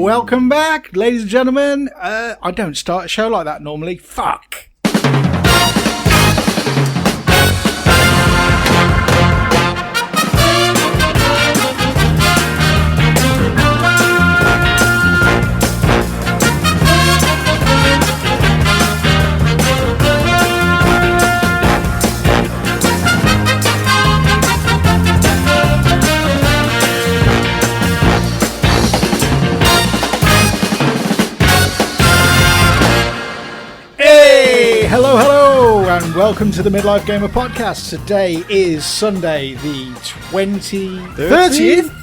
Welcome back, ladies and gentlemen. I don't start a show like that normally. Fuck. Hello, and welcome to the Midlife Gamer Podcast. Today is Sunday, the 30th?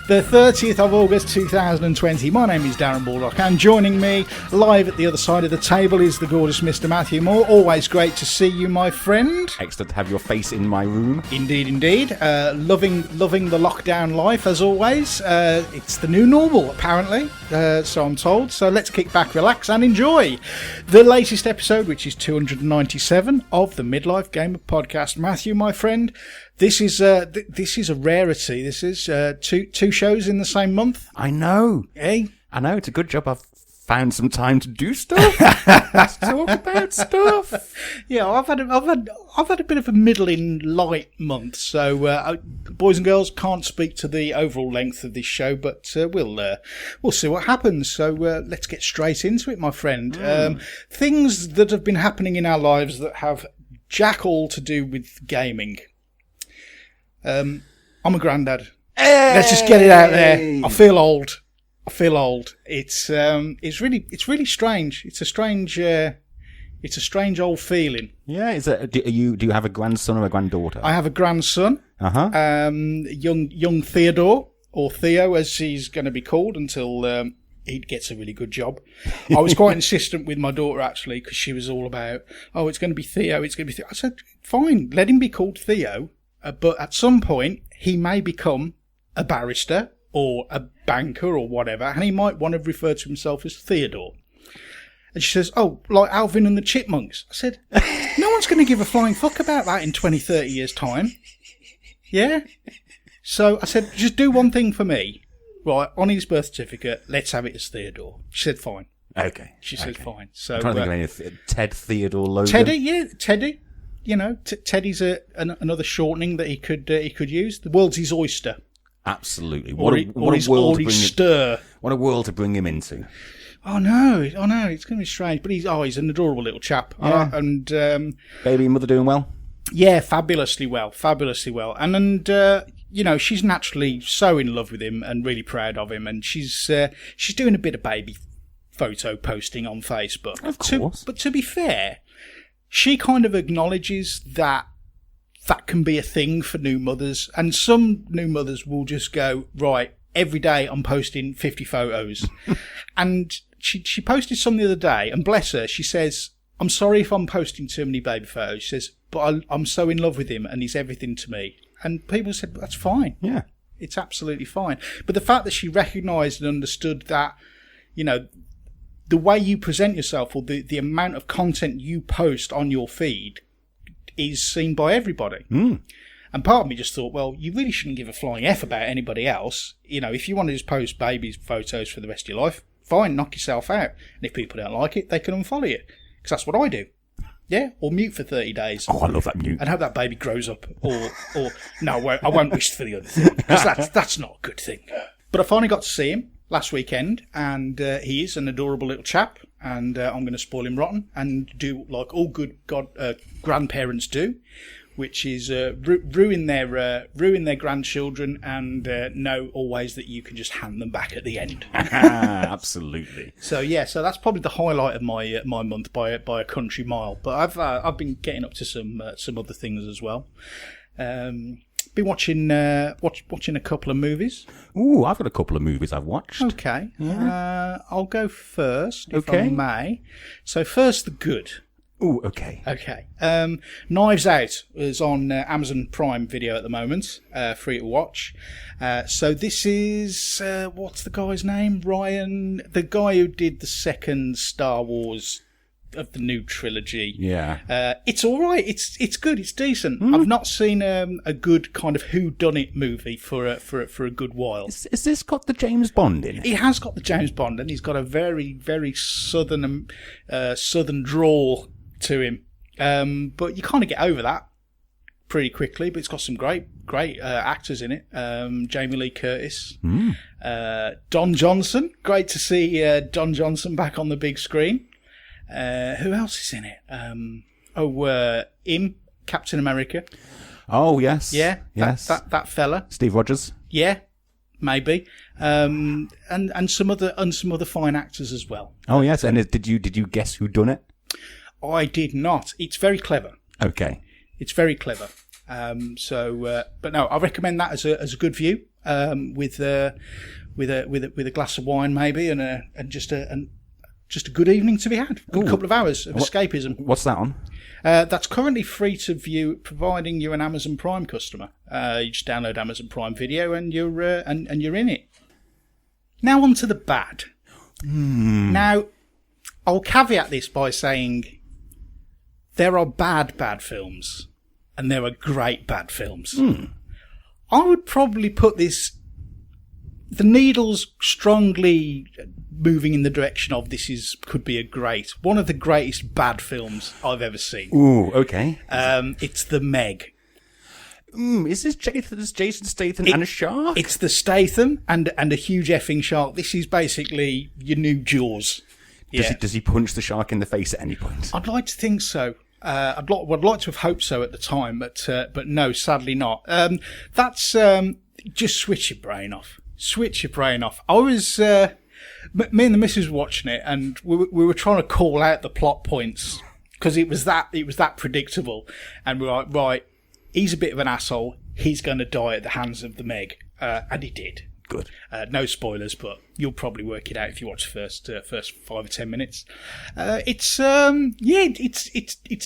The 30th of August 2020. My name is Darren Baldock, and joining me live at the other side of the table is the gorgeous Mr. Matthew Moore. Always great to see you, my friend. Excellent to have your face in my room. Indeed, indeed. Loving the lockdown life, as always. It's the new normal, apparently, so I'm told. So let's kick back, relax, and enjoy the latest episode, which is 297 of the Midlife Gamer Podcast. Matthew, my friend, this is a rarity. This is two shows in the same month. I know. Eh? I know. It's a good job I've found some time to do stuff. To talk about stuff. Yeah, I've had a bit of a middling light month. So, boys and girls, can't speak to the overall length of this show, but we'll see what happens. So let's get straight into it, my friend. Things that have been happening in our lives that have jack all to do with gaming. I'm a granddad. Hey! Let's just get it out there. I feel old. It's really strange. It's a strange old feeling. Yeah. Do you have a grandson or a granddaughter? I have a grandson. Young Theodore, or Theo, as he's going to be called until he gets a really good job. I was quite insistent with my daughter, actually, because she was all about, it's going to be Theo. It's going to be Theo. I said, fine, let him be called Theo. But at some point, he may become a barrister or a banker or whatever, and he might want to refer to himself as Theodore. And she says, like Alvin and the Chipmunks. I said, no one's going to give a flying fuck about that in 20, 30 years' time. Yeah? So I said, just do one thing for me. Right, on his birth certificate, let's have it as Theodore. She said, fine. Okay. She said, fine. So, I'm trying to think of any Ted Theodore Logan. Teddy. You know, Teddy's another shortening that he could use. The world's his oyster. Absolutely. What a world to bring him into. Oh no, it's going to be strange. But he's an adorable little chap. Yeah. Baby and mother doing well? Yeah, fabulously well. And she's naturally so in love with him and really proud of him. And she's doing a bit of baby photo posting on Facebook. Of course. But to be fair, she kind of acknowledges that can be a thing for new mothers. And some new mothers will just go, right, every day I'm posting 50 photos. And she posted some the other day, and bless her, she says, I'm sorry if I'm posting too many baby photos. She says, but I'm so in love with him and he's everything to me. And people said, that's fine. Yeah. It's absolutely fine. But the fact that she recognised and understood that, the way you present yourself or the amount of content you post on your feed is seen by everybody. And part of me just thought, well, you really shouldn't give a flying F about anybody else. If you want to just post baby photos for the rest of your life, fine, knock yourself out. And if people don't like it, they can unfollow you. Because that's what I do. Yeah, or mute for 30 days. Oh, I love that mute. And hope that baby grows up. Or no, I won't wish for the other thing. Because that's not a good thing. But I finally got to see him last weekend, and he is an adorable little chap, and I'm going to spoil him rotten and do like all good grandparents do, which is ruin their grandchildren and know always that you can just hand them back at the end. Absolutely. So that's probably the highlight of my month by a country mile. But I've been getting up to some other things as well. Been watching a couple of movies. Ooh, I've got a couple of movies I've watched. Okay. Yeah. I'll go first, if I may. So first, the good. Ooh, okay. Okay. Knives Out is on Amazon Prime Video at the moment, free to watch. So this is, what's the guy's name? Ryan, the guy who did the second Star Wars of the new trilogy. Yeah. It's all right. It's good. It's decent. I've not seen a good kind of whodunit movie for a good while. Is this got the James Bond in it? He has got the James Bond, and he's got a very, very southern drawl to him. But you kind of get over that pretty quickly. But it's got some great actors in it. Jamie Lee Curtis, Don Johnson. Great to see Don Johnson back on the big screen. Who else is in it? Captain America. Oh yes, Yeah, yes. That fella. Steve Rogers. Yeah, maybe. And some other fine actors as well. Oh yes, and did you guess who done it? I did not. It's very clever. Okay. It's very clever. But no, I recommend that as a good view. With a glass of wine maybe, and just a good evening to be had. A couple of hours of escapism. What's that on? That's currently free to view, providing you're an Amazon Prime customer. You just download Amazon Prime Video, and you're in it. Now on to the bad. Now, I'll caveat this by saying there are bad films, and there are great bad films. I would probably put the needle's strongly moving in the direction of could be one of the greatest bad films I've ever seen. Ooh, okay. It's The Meg. Is this Jason Statham and a shark? It's the Statham and a huge effing shark. This is basically your new Jaws. Does he punch the shark in the face at any point? I'd like to think so. I'd like to have hoped so at the time, but no, sadly not. That's just switch your brain off. Switch your brain off. I was me and the missus were watching it, and we were trying to call out the plot points because it was that predictable, and we were like, right, he's a bit of an asshole. He's going to die at the hands of the Meg, and he did. Good. No spoilers, but you'll probably work it out if you watch the first 5 or 10 minutes. It's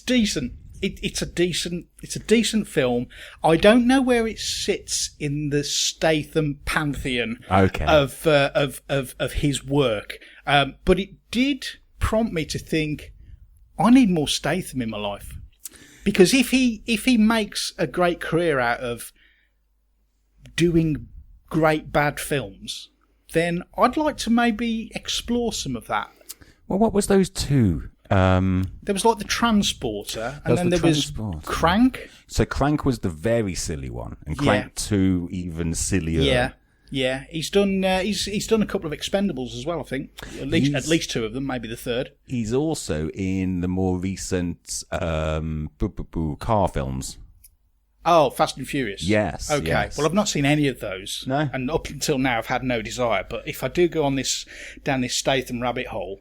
decent. It's a decent film. I don't know where it sits in the Statham pantheon of his work, but it did prompt me to think I need more Statham in my life, because if he makes a great career out of doing great bad films, then I'd like to maybe explore some of that. Well, what was those two? There was like The Transporter, and then there was Crank. So Crank was the very silly one, and Crank 2 even sillier. Yeah. He's done a couple of Expendables as well, I think. At least two of them, maybe the third. He's also in the more recent car films. Oh, Fast and Furious. Yes. Okay. Yes. Well, I've not seen any of those. No. And up until now, I've had no desire. But if I do go on down this Statham rabbit hole,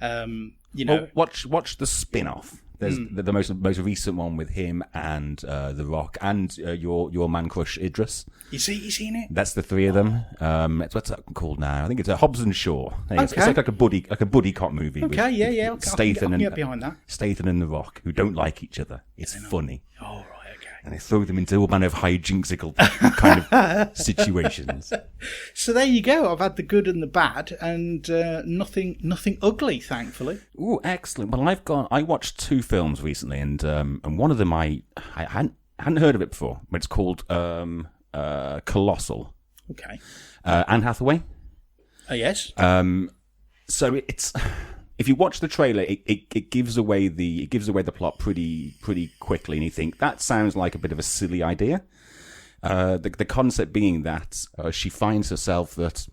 Well, watch the spin-off. There's the most recent one with him and The Rock and your man crush Idris. Is he in it? That's the three of them. What's that called now? I think it's a Hobbs and Shaw. Okay. It's like a buddy cop movie. Okay, yeah. Statham I can get behind that. Statham and The Rock, who don't like each other. It's funny. Oh, right, okay. And they throw them into all manner of hijinksical kind of situations. So there you go. I've had the good and the bad, and nothing ugly, thankfully. Ooh, excellent. Well, I watched two films recently, and one of them I hadn't heard of it before. But it's called Colossal. Okay. Anne Hathaway. Yes. So it's. If you watch the trailer, it gives away the plot pretty quickly, and you think that sounds like a bit of a silly idea. The concept being that she finds herself that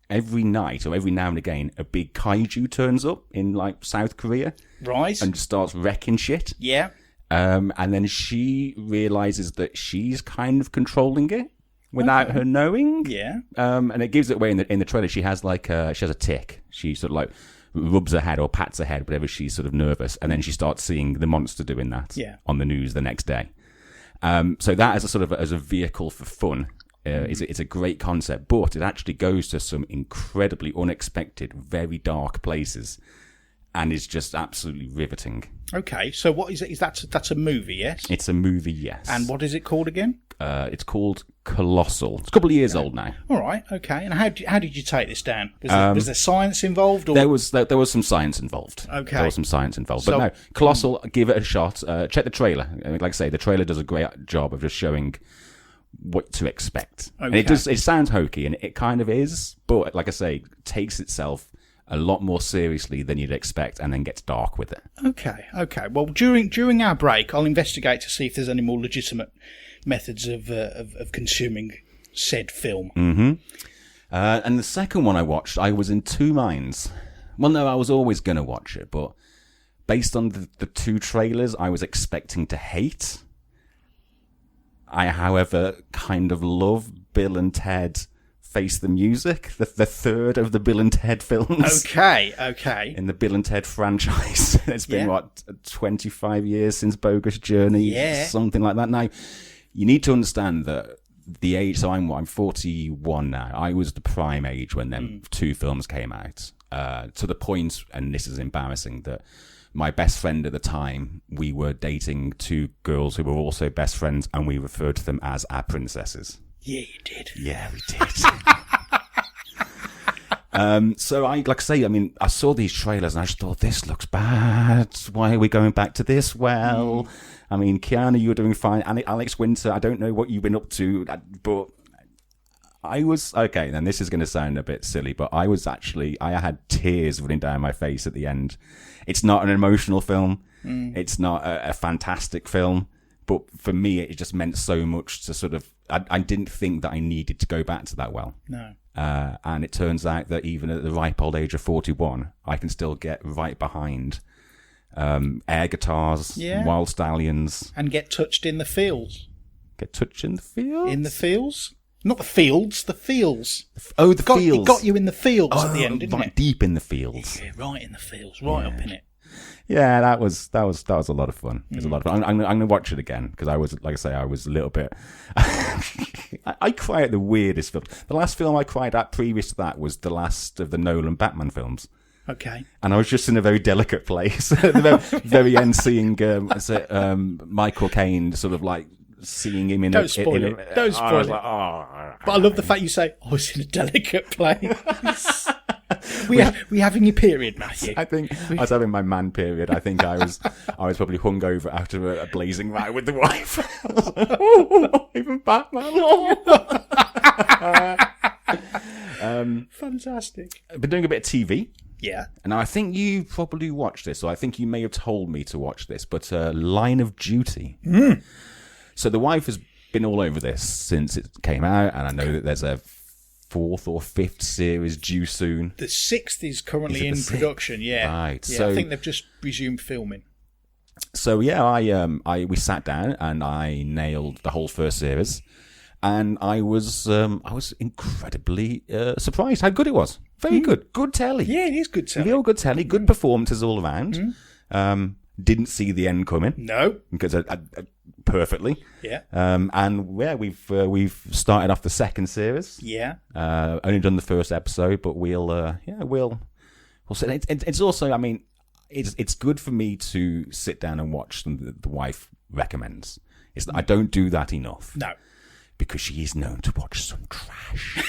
every night or every now and again a big kaiju turns up in like South Korea, right, and starts wrecking shit. Yeah. And then she realizes that she's kind of controlling it without her knowing. Yeah. And it gives it away in the trailer. She has she has a tick. She sort of like rubs her head or pats her head whenever she's sort of nervous, and then she starts seeing the monster doing that on the news the next day. So that as a vehicle for fun is a great concept, but it actually goes to some incredibly unexpected, very dark places, and is just absolutely riveting. Okay, so what is it? That's a movie, yes? It's a movie, yes. And what is it called again? It's called Colossal. It's a couple of years old now. All right, okay. And how did you take this down? Was there science involved? Or? There was some science involved. Okay. There was some science involved. But no, Colossal, give it a shot. Check the trailer. Like I say, the trailer does a great job of just showing what to expect. Okay. And it sounds hokey, and it kind of is, but like I say, takes itself a lot more seriously than you'd expect, and then gets dark with it. Okay. Well, during our break, I'll investigate to see if there's any more legitimate methods of consuming said film. Mm-hmm. And the second one I watched, I was in two minds. Well, no, I was always going to watch it, but based on the two trailers, I was expecting to hate. I, however, kind of love Bill and Ted Face the Music, the third of the Bill and Ted films. Okay. In the Bill and Ted franchise. It's been, 25 years since Bogus Journey? Yeah. Something like that. Now, you need to understand that the age, so I'm 41 now. I was the prime age when them two films came out. To the point, and this is embarrassing, that my best friend at the time, we were dating two girls who were also best friends, and we referred to them as our princesses. Yeah, you did. Yeah, we did. So I saw these trailers and I just thought, this looks bad. Why are we going back to this? Well, I mean, Keanu, you were doing fine. And Alex Winter, I don't know what you've been up to, but I was, okay, then this is going to sound a bit silly, but I had tears running down my face at the end. It's not an emotional film. It's not a fantastic film. But for me, it just meant so much to sort of, I didn't think that I needed to go back to that well. No. And it turns out that even at the ripe old age of 41, I can still get right behind air guitars, Wild Stallions. And get touched in the fields. Get touched in the fields? In the fields? Not the fields, the fields. Oh, the fields. It got you in the fields at the end, didn't right it? Deep in the fields. Yeah, right in the fields, right up in it. Yeah, that was a lot of fun. It was a lot of fun. I'm going to watch it again because I was, like I say, I was a little bit. I cry at the weirdest film. The last film I cried at previous to that was the last of the Nolan Batman films. Okay. And I was just in a very delicate place at the very end, seeing Michael Caine sort of like seeing him in. Don't spoil it. Don't spoil it. Like, but I love the fact you say, "I was in a delicate place." We having your period, Matthew? I think I was having my man period. I think I was probably hungover after a blazing row with the wife. Even Batman. Fantastic. I've been doing a bit of TV. Yeah. And I think you probably watched this, or I think you may have told me to watch this, but Line of Duty. So the wife has been all over this since it came out, and I know that there's a 4th or 5th series due soon. The 6th is currently in production, yeah. Right. Yeah, so I think they've just resumed filming. So yeah, we sat down and I nailed the whole first series, and I was incredibly surprised how good it was. Very good. Good telly. Yeah, it is good telly. Real good telly. Good performances all around. Didn't see the end coming. No. Because I perfectly. Yeah. And yeah, we've started off the second series. Yeah. Only done the first episode, but we'll see. It's also, I mean, it's good for me to sit down and watch something that the wife recommends. I don't do that enough. No. Because she is known to watch some trash.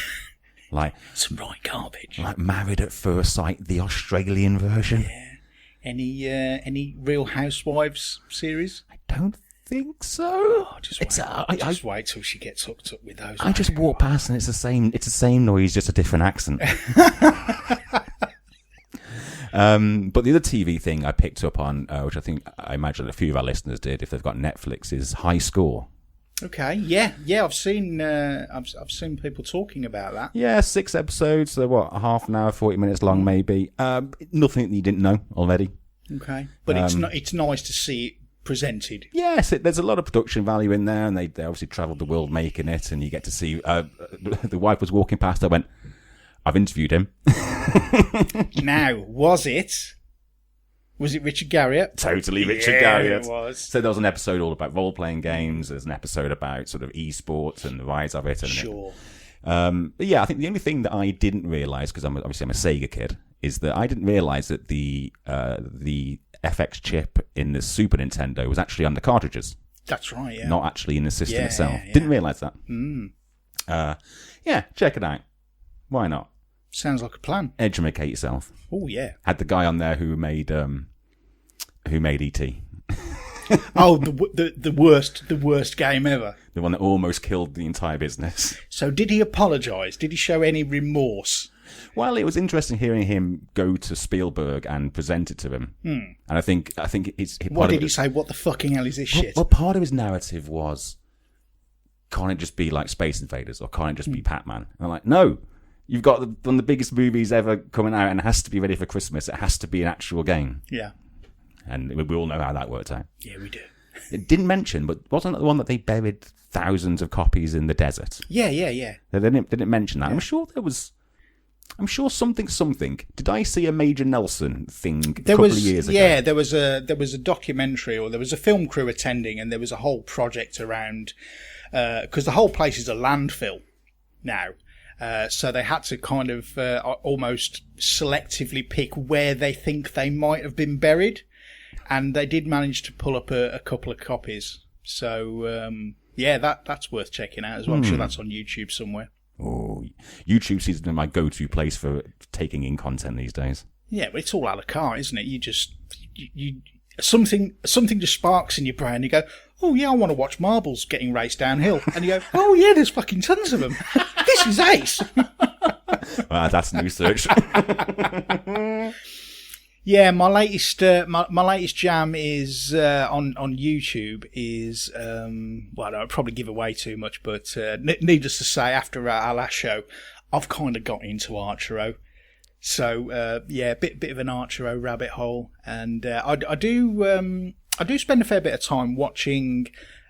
Like some right garbage. Like Married at First Sight, the Australian version. Yeah. Any Real Housewives series? I don't think so. Oh, just wait till she gets hooked up with those. I just walk past and it's the same noise, just a different accent. But the other TV thing I picked up on, which I imagine a few of our listeners did if they've got Netflix, is High Score. Okay, yeah, I've seen people talking about that. Yeah, 6 episodes. So half an hour, 40 minutes long, maybe. Nothing that you didn't know already. Okay, but it's nice to see it presented. Yes, there's a lot of production value in there, and they obviously travelled the world making it, and you get to see. The wife was walking past. I went, I've interviewed him. Now, was it Richard Garriott? Totally Richard Garriott. It was. So there was an episode all about role-playing games. There's an episode about sort of esports and the rise of it. And sure. But yeah, I think the only thing that I didn't realise, because I'm a Sega kid, is that I didn't realise that the FX chip in the Super Nintendo was actually on the cartridges. That's right, yeah. Not actually in the system itself. Yeah. Didn't realise that. Mm. Yeah, check it out. Why not? Sounds like a plan. Educate yourself. Oh, yeah. Had the guy on there who made E.T. Oh, the worst game ever. The one that almost killed the entire business. So did he apologise? Did he show any remorse? Well, it was interesting hearing him go to Spielberg and present it to him. And I think it's... What did he say? What the fucking hell is this shit? Well, part of his narrative was, can't it just be like Space Invaders, or can't it just be Pac-Man? And I'm like, no, you've got one of the biggest movies ever coming out, and it has to be ready for Christmas. It has to be an actual game. Yeah. And we all know how that worked out. Yeah, we do. It didn't mention, but wasn't it the one that they buried thousands of copies in the desert? Yeah. They didn't mention that. Yeah. I'm sure something. Did I see a Major Nelson thing a couple of years ago? Yeah, there was a documentary, or there was a film crew attending, and there was a whole project around, because the whole place is a landfill now. So they had to kind of almost selectively pick where they think they might have been buried. And they did manage to pull up a couple of copies. So, that's worth checking out as well. I'm sure that's on YouTube somewhere. Oh, YouTube seems to be my go-to place for taking in content these days. Yeah, but it's all a la carte, isn't it? You something just sparks in your brain. You go, oh yeah, I want to watch marbles getting raced downhill. And you go, oh yeah, there's fucking tons of them. This is ace. Well, that's new search. Yeah, my latest jam is on YouTube is I don't probably give away too much, but needless to say, after our last show, I've kind of got into Archero. So bit of an Archero rabbit hole, and I do spend a fair bit of time watching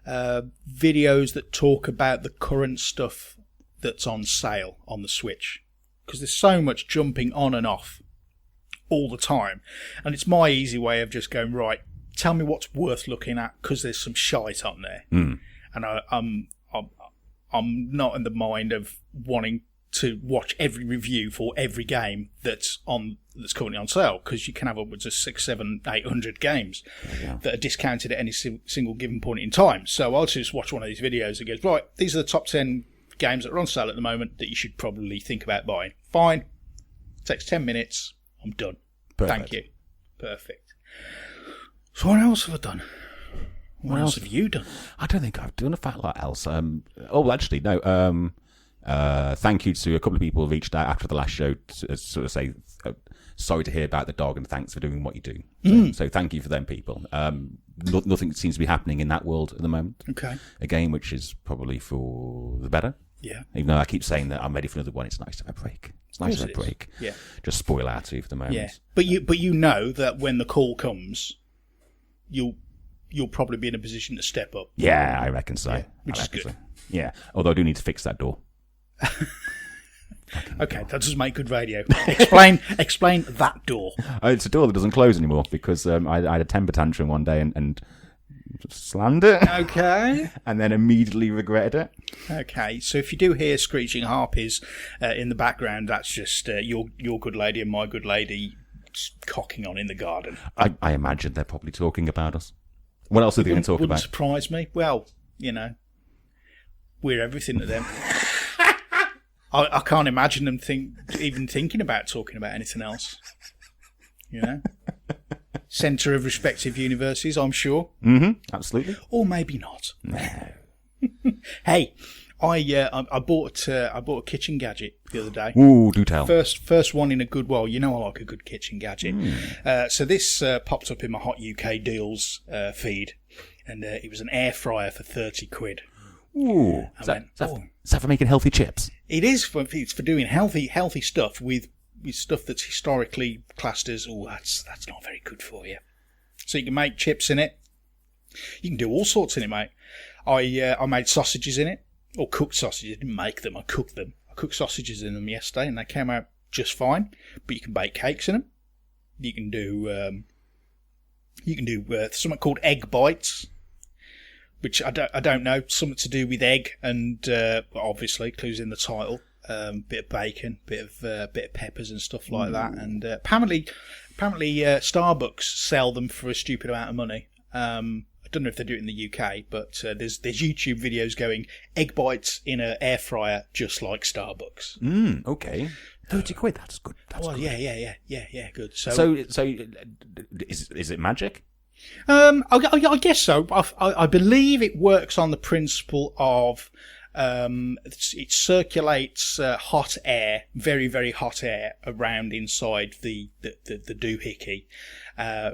videos that talk about the current stuff that's on sale on the Switch, because there's so much jumping on and off all the time, and it's my easy way of just going, right, tell me what's worth looking at, because there's some shite on there. And I'm not in the mind of wanting to watch every review for every game that's currently on sale, because you can have upwards of 600, 700, 800 games that are discounted at any single given point in time. So I'll just watch one of these videos that goes, right, these are the top 10 games that are on sale at the moment that you should probably think about buying. Fine, takes 10 minutes. I'm done. Perfect. Thank you. Perfect. So what else have I done? What else have you done? I don't think I've done a fat lot else. Actually, no. Thank you to a couple of people who reached out after the last show to sort of say, sorry to hear about the dog and thanks for doing what you do. So thank you for them people. Nothing seems to be happening in that world at the moment. Okay. A game which is probably for the better. Yeah. Even though I keep saying that I'm ready for another one, it's nice to have a break. It's nice to have a break. Yeah. Just spoil our two for the moment. Yeah. But you know that when the call comes, you'll probably be in a position to step up. Yeah, I reckon so. Yeah, which is good. So. Yeah. Although I do need to fix that door. Okay, that does make good radio. Explain that door. It's a door that doesn't close anymore because I had a temper tantrum one day and slammed it. Okay. And then immediately regretted it. Okay, so if you do hear screeching harpies in the background, that's just your good lady and my good lady cocking on in the garden. I imagine they're probably talking about us. What else are they going to talk about? Wouldn't surprise me. Well, we're everything to them. I can't imagine them even thinking about talking about anything else. Centre of respective universities, I'm sure. Absolutely. Or maybe not. No. Hey, I bought a kitchen gadget the other day. Ooh, do tell. First one in a good while. I like a good kitchen gadget. So this popped up in my Hot UK Deals feed, and it was an air fryer for 30 quid. Ooh. Is that for making healthy chips? It is. It's for doing healthy stuff with stuff that's historically classed as, that's not very good for you. So you can make chips in it. You can do all sorts in it, mate. I made sausages in it, or cooked sausages. I didn't make them, I cooked them. I cooked sausages in them yesterday, and they came out just fine. But you can bake cakes in them. You can do something called egg bites, which I don't know, something to do with egg, and obviously clues in the title. Bit of bacon, bit of peppers and stuff like that, and apparently Starbucks sell them for a stupid amount of money. I don't know if they do it in the UK, but there's YouTube videos going egg bites in an air fryer, just like Starbucks. Okay. £30, that's good. That's good. Yeah, good. So is it magic? I guess so. I believe it works on the principle of it circulates hot air, very, very hot air, around inside the doohickey,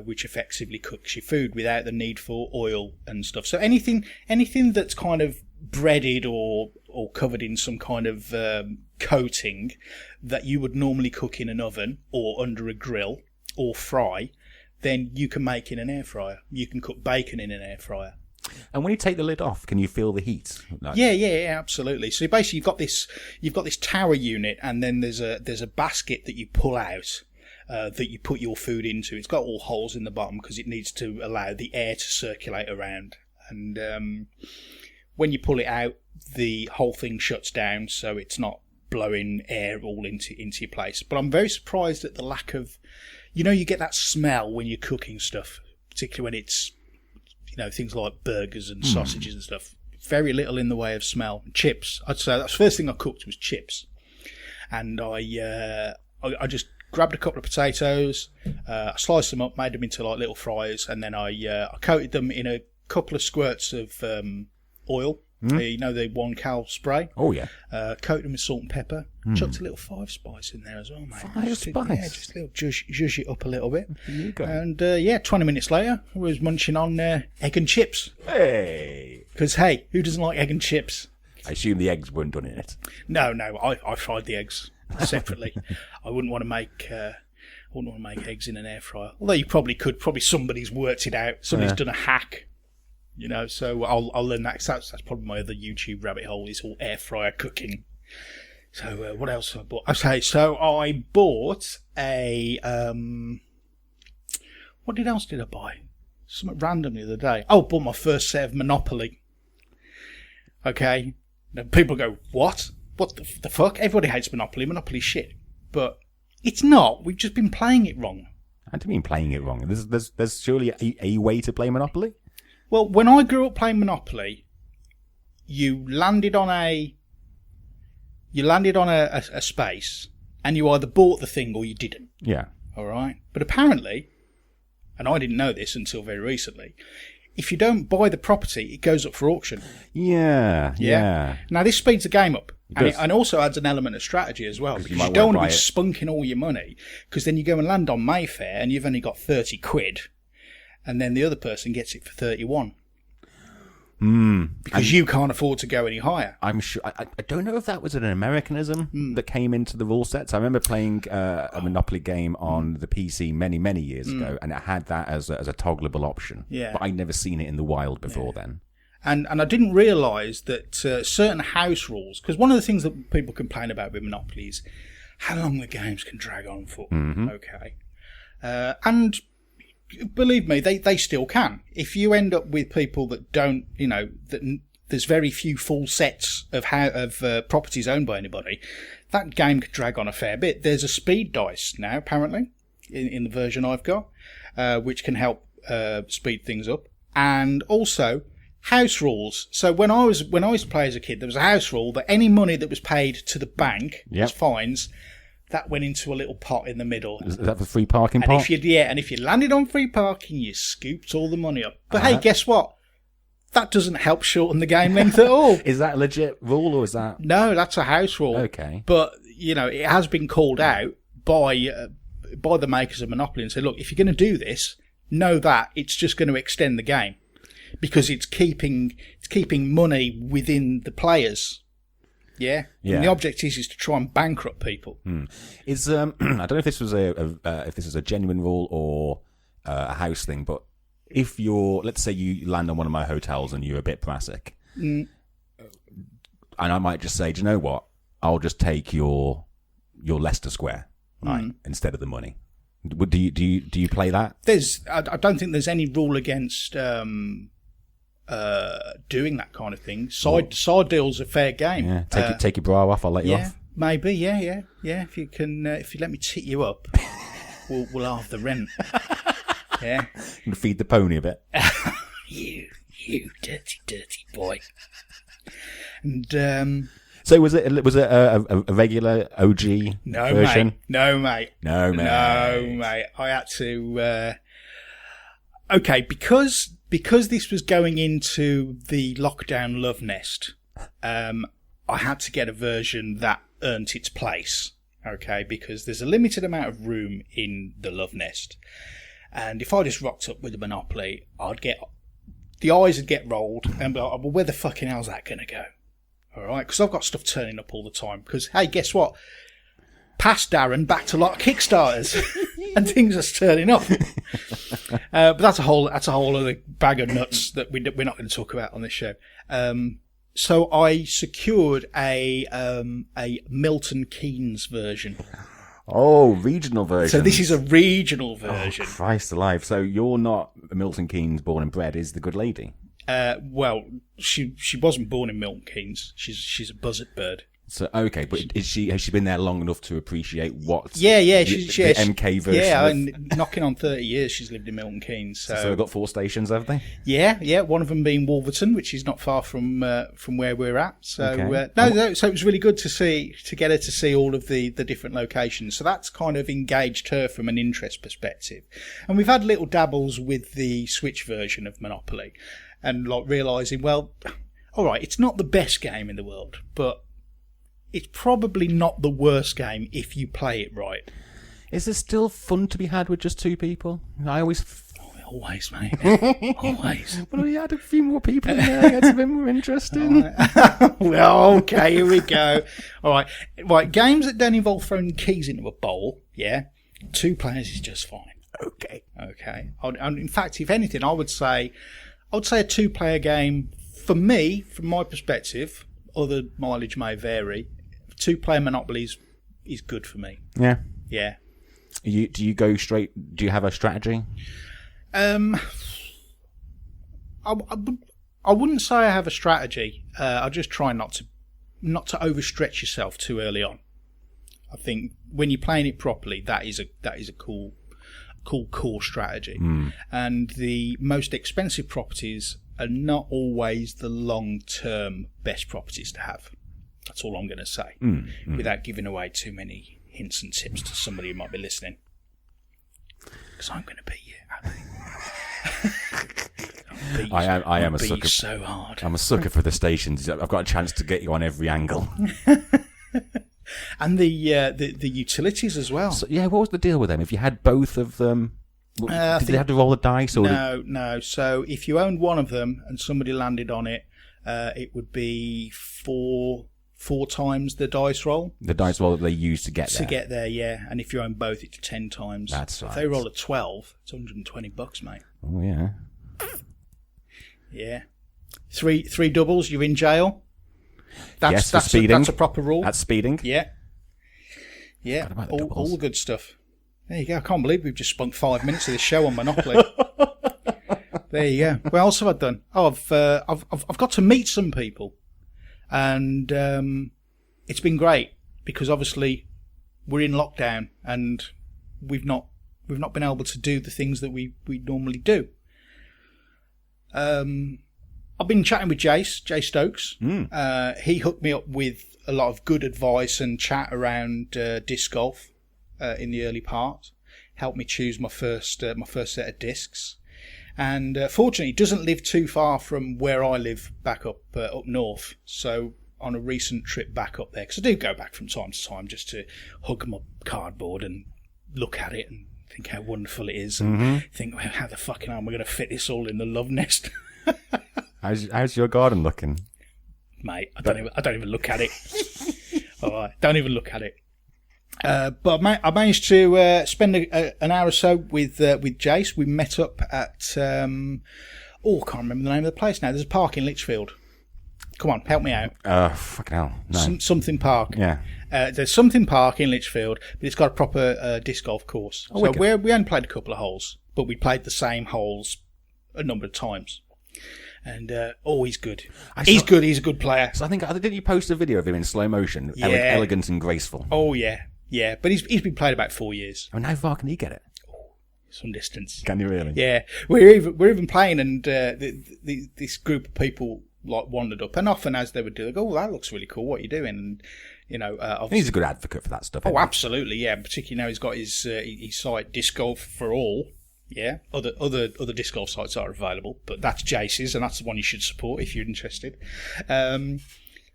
which effectively cooks your food without the need for oil and stuff. So anything that's kind of breaded or covered in some kind of coating that you would normally cook in an oven or under a grill or fry, then you can make in an air fryer. You can cook bacon in an air fryer. And when you take the lid off, can you feel the heat? Yeah, absolutely. So basically, you've got this tower unit, and then there's a basket that you pull out that you put your food into. It's got all holes in the bottom because it needs to allow the air to circulate around. And when you pull it out, the whole thing shuts down, so it's not blowing air all into your place. But I'm very surprised at the lack of, you get that smell when you're cooking stuff, particularly when it's, things like burgers and sausages and stuff. Very little in the way of smell. Chips. I'd say that's the first thing I cooked was chips. And I just grabbed a couple of potatoes, I sliced them up, made them into like little fries, and then I coated them in a couple of squirts of oil. The 1 cal spray. Oh, yeah. Coated them with salt and pepper. Chucked a little 5 spice in there as well, mate. 5 spice? Yeah, just a little zhuzh it up a little bit. There you go. And 20 minutes later, I was munching on egg and chips. Hey! Because, hey, who doesn't like egg and chips? I assume the eggs weren't done in it. No, I fried the eggs separately. I wouldn't want to make eggs in an air fryer. Although you probably could. Probably somebody's worked it out. Somebody's done a hack. So I'll learn that. That's probably my other YouTube rabbit hole, is all air fryer cooking. So what else have I bought? Okay, so I bought a what else did I buy? Something random the other day. Oh, bought my first set of Monopoly. Okay, now people go, what? What the fuck? Everybody hates Monopoly. Monopoly's shit, but it's not. We've just been playing it wrong. I don't mean playing it wrong. There's surely a way to play Monopoly. Well, when I grew up playing Monopoly, you landed on a space, and you either bought the thing or you didn't. Yeah. All right. But apparently, and I didn't know this until very recently, if you don't buy the property, it goes up for auction. Yeah. Now, this speeds the game up. And also adds an element of strategy as well, because you don't want to be spunking all your money, because then you go and land on Mayfair and you've only got 30 quid. And then the other person gets it for 31. Because you can't afford to go any higher. I'm sure. I don't know if that was an Americanism that came into the rule sets. I remember playing a Monopoly game on the PC many, many years ago, and it had that as a toggleable option. Yeah. But I'd never seen it in the wild before then. And I didn't realise that certain house rules, because one of the things that people complain about with Monopoly is how long the games can drag on for. Okay. And believe me, they still can. If you end up with people that don't, that there's very few full sets of properties owned by anybody, that game could drag on a fair bit. There's a speed dice now, apparently, in the version I've got, which can help speed things up. And also house rules. So when I used to play as a kid, there was a house rule that any money that was paid to the bank as fines, that went into a little pot in the middle. Is that the free parking pot? And if you landed on free parking, you scooped all the money up. But hey, guess what? That doesn't help shorten the game length at all. Is that a legit rule, or is that... No, that's a house rule. Okay. But, it has been called out by the makers of Monopoly and said, look, if you're going to do this, know that it's just going to extend the game. Because it's keeping money within the players. Yeah. And the object is to try and bankrupt people. Is I don't know if this was a genuine rule or a house thing, but if let's say you land on one of my hotels and you're a bit brassic, and I might just say, do you know what? I'll just take your Leicester Square, right, instead of the money. Do you play that? I don't think there's any rule against doing that kind of thing. Side deals are fair game. Yeah. Take your bra off. I'll let you off. Maybe. Yeah. If you let me tit you up, we'll halve the rent. Yeah. And feed the pony a bit. You dirty boy. And so was it a regular OG version? No, mate. No, mate. I had to. Okay, because this was going into the lockdown love nest, I had to get a version that earned its place. Okay, because there's a limited amount of room in the love nest, and if I just rocked up with a Monopoly, the eyes would get rolled, and be like, well, where the fucking hell's that going to go? All right, because I've got stuff turning up all the time. Because hey, guess what? Past Darren, back to a lot of Kickstarters, and things are turning up. But that's a whole other bag of nuts that we're not going to talk about on this show. So I secured a Milton Keynes version. Oh, regional version. So this is a regional version. Oh, Christ alive! So you're not a Milton Keynes born and bred, is the good lady? Well, she wasn't born in Milton Keynes. She's a buzzard bird. So okay, but has she been there long enough to appreciate what? The MK version. Yeah, and knocking on 30 years she's lived in Milton Keynes. So they've got 4 stations, have they? Yeah. One of them being Wolverton, which is not far from where we're at. So okay. So it was really good to get her to see all of the different locations. So that's kind of engaged her from an interest perspective. And we've had little dabbles with the Switch version of Monopoly, and like realising, well, all right, it's not the best game in the world, but it's probably not the worst game if you play it right. Is there still fun to be had with just 2 people? Always, mate. Always. Well, we had a few more people in there. It's a bit more interesting. Well, okay, here we go. All right. Right, games that don't involve throwing keys into a bowl, 2 players is just fine. Okay. In fact, if anything, I would say a 2-player game, for me, from my perspective, other mileage may vary, 2-player Monopoly is good for me. Yeah. Yeah. Do you go straight? Do you have a strategy? I wouldn't say I have a strategy. I just try not to overstretch yourself too early on. I think when you're playing it properly, that is a cool core strategy. And the most expensive properties are not always the long-term best properties to have. That's all I'm going to say, without giving away too many hints and tips to somebody who might be listening. Because I'm going to beat you. I am a sucker. So hard. I'm a sucker for the stations. I've got a chance to get you on every angle. And the utilities as well. So, what was the deal with them? If you had both of them, did they have to roll the dice? Or No. So if you owned one of them and somebody landed on it, it would be four times the dice roll. The dice roll that they use to get there. To get there, yeah. And if you own both, it's 10 times. That's right. If they roll a 12, it's $120, mate. Oh, yeah. Yeah. Three doubles, you're in jail. That's speeding. That's a proper rule. That's speeding. Yeah. All the good stuff. There you go. I can't believe we've just spunk 5 minutes of this show on Monopoly. There you go. What else have I done? Oh, I've got to meet some people, and it's been great because obviously we're in lockdown and we've not been able to do the things that we normally do. I've been chatting with Jay Stokes. He hooked me up with a lot of good advice and chat around disc golf in the early part. Helped me choose my first set of discs. And fortunately, he doesn't live too far from where I live back up north. So on a recent trip back up there, because I do go back from time to time just to hug my cardboard and look at it and think how wonderful it is, and think, well, how the fucking hell am I going to fit this all in the love nest? How's your garden looking, mate? I don't even look at it. All right, don't even look at it. But I managed to spend an hour or so with Jace. We met up at I can't remember the name of the place now. There's a park in Lichfield. Come on, help me out. Fucking hell, no. Something Park. Yeah. There's something Park in Lichfield, but it's got a proper disc golf course. So we only played a couple of holes, but we played the same holes a number of times. And he's good. He's good. He's a good player. So I think didn't you post a video of him in slow motion? Yeah. Elegant and graceful. Oh yeah. But he's been played about 4 years. I mean, how far can he get it? some distance. Can you really? Yeah, we're even playing, and this group of people like wandered up, and often as they would do, they go, "Oh, that looks really cool. What are you doing?" And he's a good advocate for that stuff. Oh, absolutely, yeah. Particularly now he's got his site Disc Golf for All. Yeah, other disc golf sites are available, but that's Jace's, and that's the one you should support if you're interested.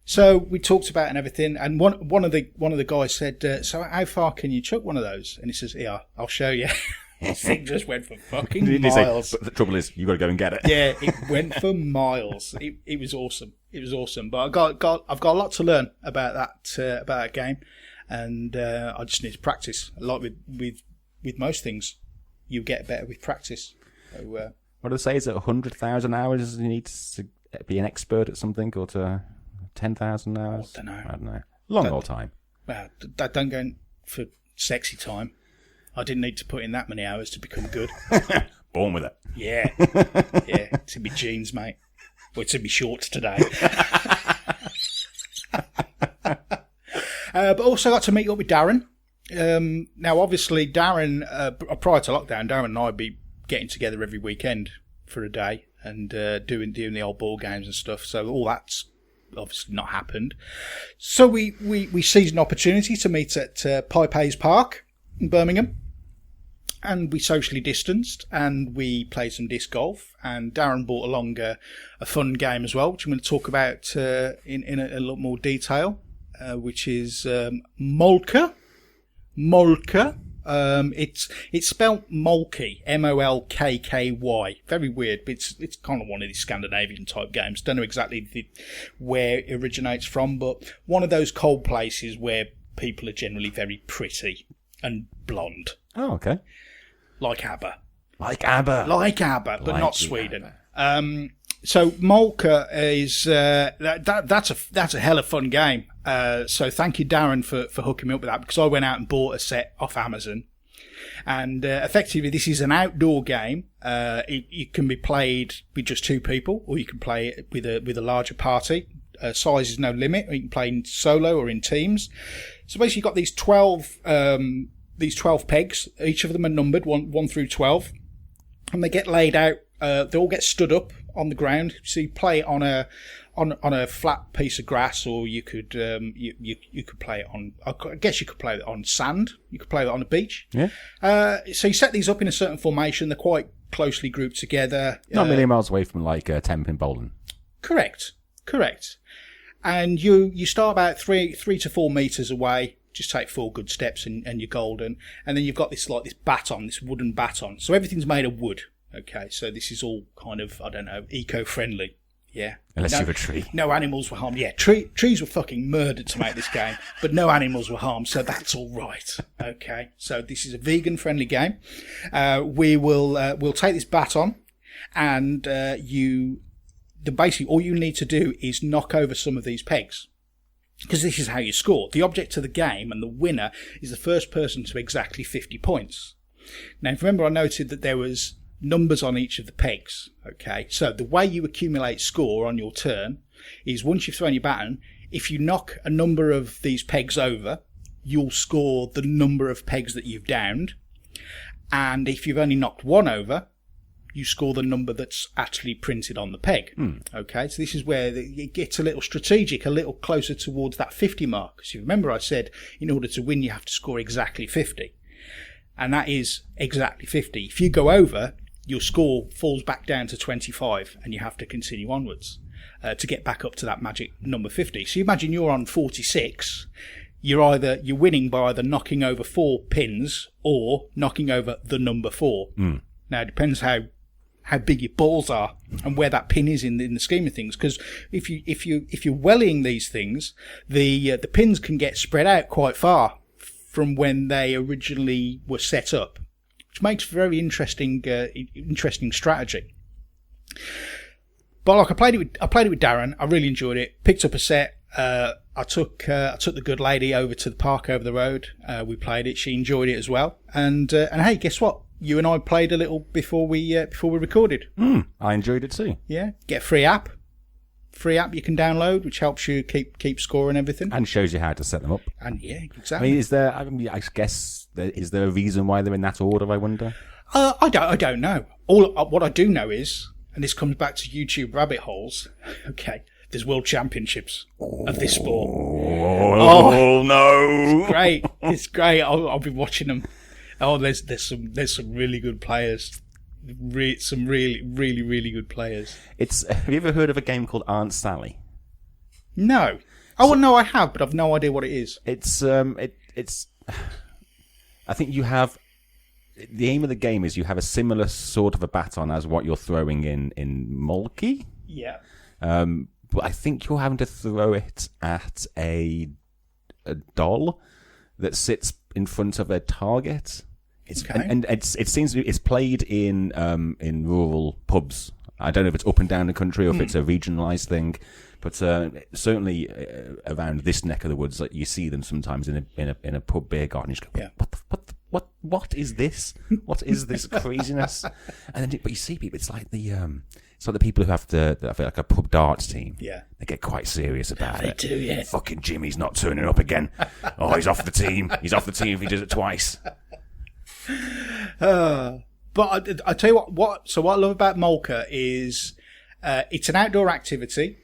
So we talked about it and everything, and one of the guys said, "So how far can you chuck one of those?" And he says, "Yeah, I'll show you." His thing just went for fucking miles. But the trouble is, you got to go and get it. Yeah, it went for miles. It was awesome. It was awesome. But I've got a lot to learn about that game, and I just need to practice. Like with most things, you get better with practice. So, what do they say? Is it 100,000 hours you need to be an expert at something, or to 10,000 hours? I don't know. Long old time. Well, don't go for sexy time. I didn't need to put in that many hours to become good. Born with it. Yeah. Yeah. It's in my jeans, mate. Well, it's in my shorts today. But also got to meet up with Darren. Now, obviously, Darren, prior to lockdown, Darren and I would be getting together every weekend for a day and doing the old ball games and stuff. So all that's obviously not happened. So we seized an opportunity to meet at Pipe Hayes Park in Birmingham. And we socially distanced, and we played some disc golf. And Darren brought along a fun game as well, which I'm going to talk about in a lot more detail, which is Molkky. Molkky. It's spelled Molkky, Molkky. Very weird, but it's kind of one of these Scandinavian type games. Don't know exactly where it originates from, but one of those cold places where people are generally very pretty and blonde. Oh, okay. Like ABBA, but not Sweden. So Molkky is that's a hell of a fun game. So thank you, Darren, for hooking me up with that, because I went out and bought a set off Amazon. And effectively, this is an outdoor game. It can be played with just two people, or you can play it with a larger party. Size is no limit. You can play in solo or in teams. So basically, you've got these 12 pegs. Each of them are numbered 1 through 12, and they get laid out. They all get stood up on the ground. So you play it on a flat piece of grass, or you could you could play it on. I guess you could play it on sand. You could play it on a beach. Yeah. So you set these up in a certain formation. They're quite closely grouped together. Not a million miles away from like 10-pin bowling. Correct. And you start about 3 to 4 meters away. Just take 4 good steps and you're golden. And then you've got this baton, this wooden baton. So everything's made of wood. Okay, so this is all kind of, I don't know, eco-friendly. Yeah. Unless you have a tree. No animals were harmed. Yeah, trees were fucking murdered to make this game, but no animals were harmed, so that's all right. Okay, so this is a vegan-friendly game. We'll take this baton, and basically all you need to do is knock over some of these pegs. Because this is how you score. The object of the game and the winner is the first person to exactly 50 points. Now, if you remember, I noted that there was numbers on each of the pegs. Okay, so the way you accumulate score on your turn is once you've thrown your baton, if you knock a number of these pegs over, you'll score the number of pegs that you've downed. And if you've only knocked one over, you score the number that's actually printed on the peg. Okay, so this is where it gets a little strategic, a little closer towards that 50 mark. So you remember I said in order to win you have to score exactly 50. And that is exactly 50. If you go over, your score falls back down to 25 and you have to continue onwards to get back up to that magic number 50. So you imagine you're on 46. You're winning by either knocking over 4 pins or knocking over the number 4. Now it depends how big your balls are and where that pin is in the scheme of things. Because if you're wellying these things, the pins can get spread out quite far from when they originally were set up, which makes for very interesting strategy. But like I played it with Darren. I really enjoyed it. Picked up a set. I took the good lady over to the park over the road. We played it. She enjoyed it as well. And hey, guess what? You and I played a little before we recorded. I enjoyed it too. Yeah, get a free app you can download, which helps you keep score and everything, and shows you how to set them up. And yeah, exactly. I mean, is there a reason why they're in that order? I wonder. I don't know. What I do know is, and this comes back to YouTube rabbit holes. Okay, there's world championships of this sport. Oh no! It's great. I'll be watching them. Oh, there's some really good players. Some really good players. Have you ever heard of a game called Aunt Sally? No. Oh, no, I have, but I've no idea what it is. It's I think you have. The aim of the game is you have a similar sort of a baton as what you're throwing in Molkky. Yeah. But I think you're having to throw it at a doll that sits in front of a target. And it seems to be, it's played in rural pubs. I don't know if it's up and down the country or if it's a regionalised thing, but certainly around this neck of the woods, like you see them sometimes in a pub beer garden. You just go, what is this? What is this craziness? And then, but you see people. It's like the people who have like a pub darts team. Yeah, they get quite serious about it. They do, yeah. Fucking Jimmy's not turning up again. Oh, he's off the team. He's off the team if he does it twice. But I tell you what. So what I love about Molkky is it's an outdoor activity.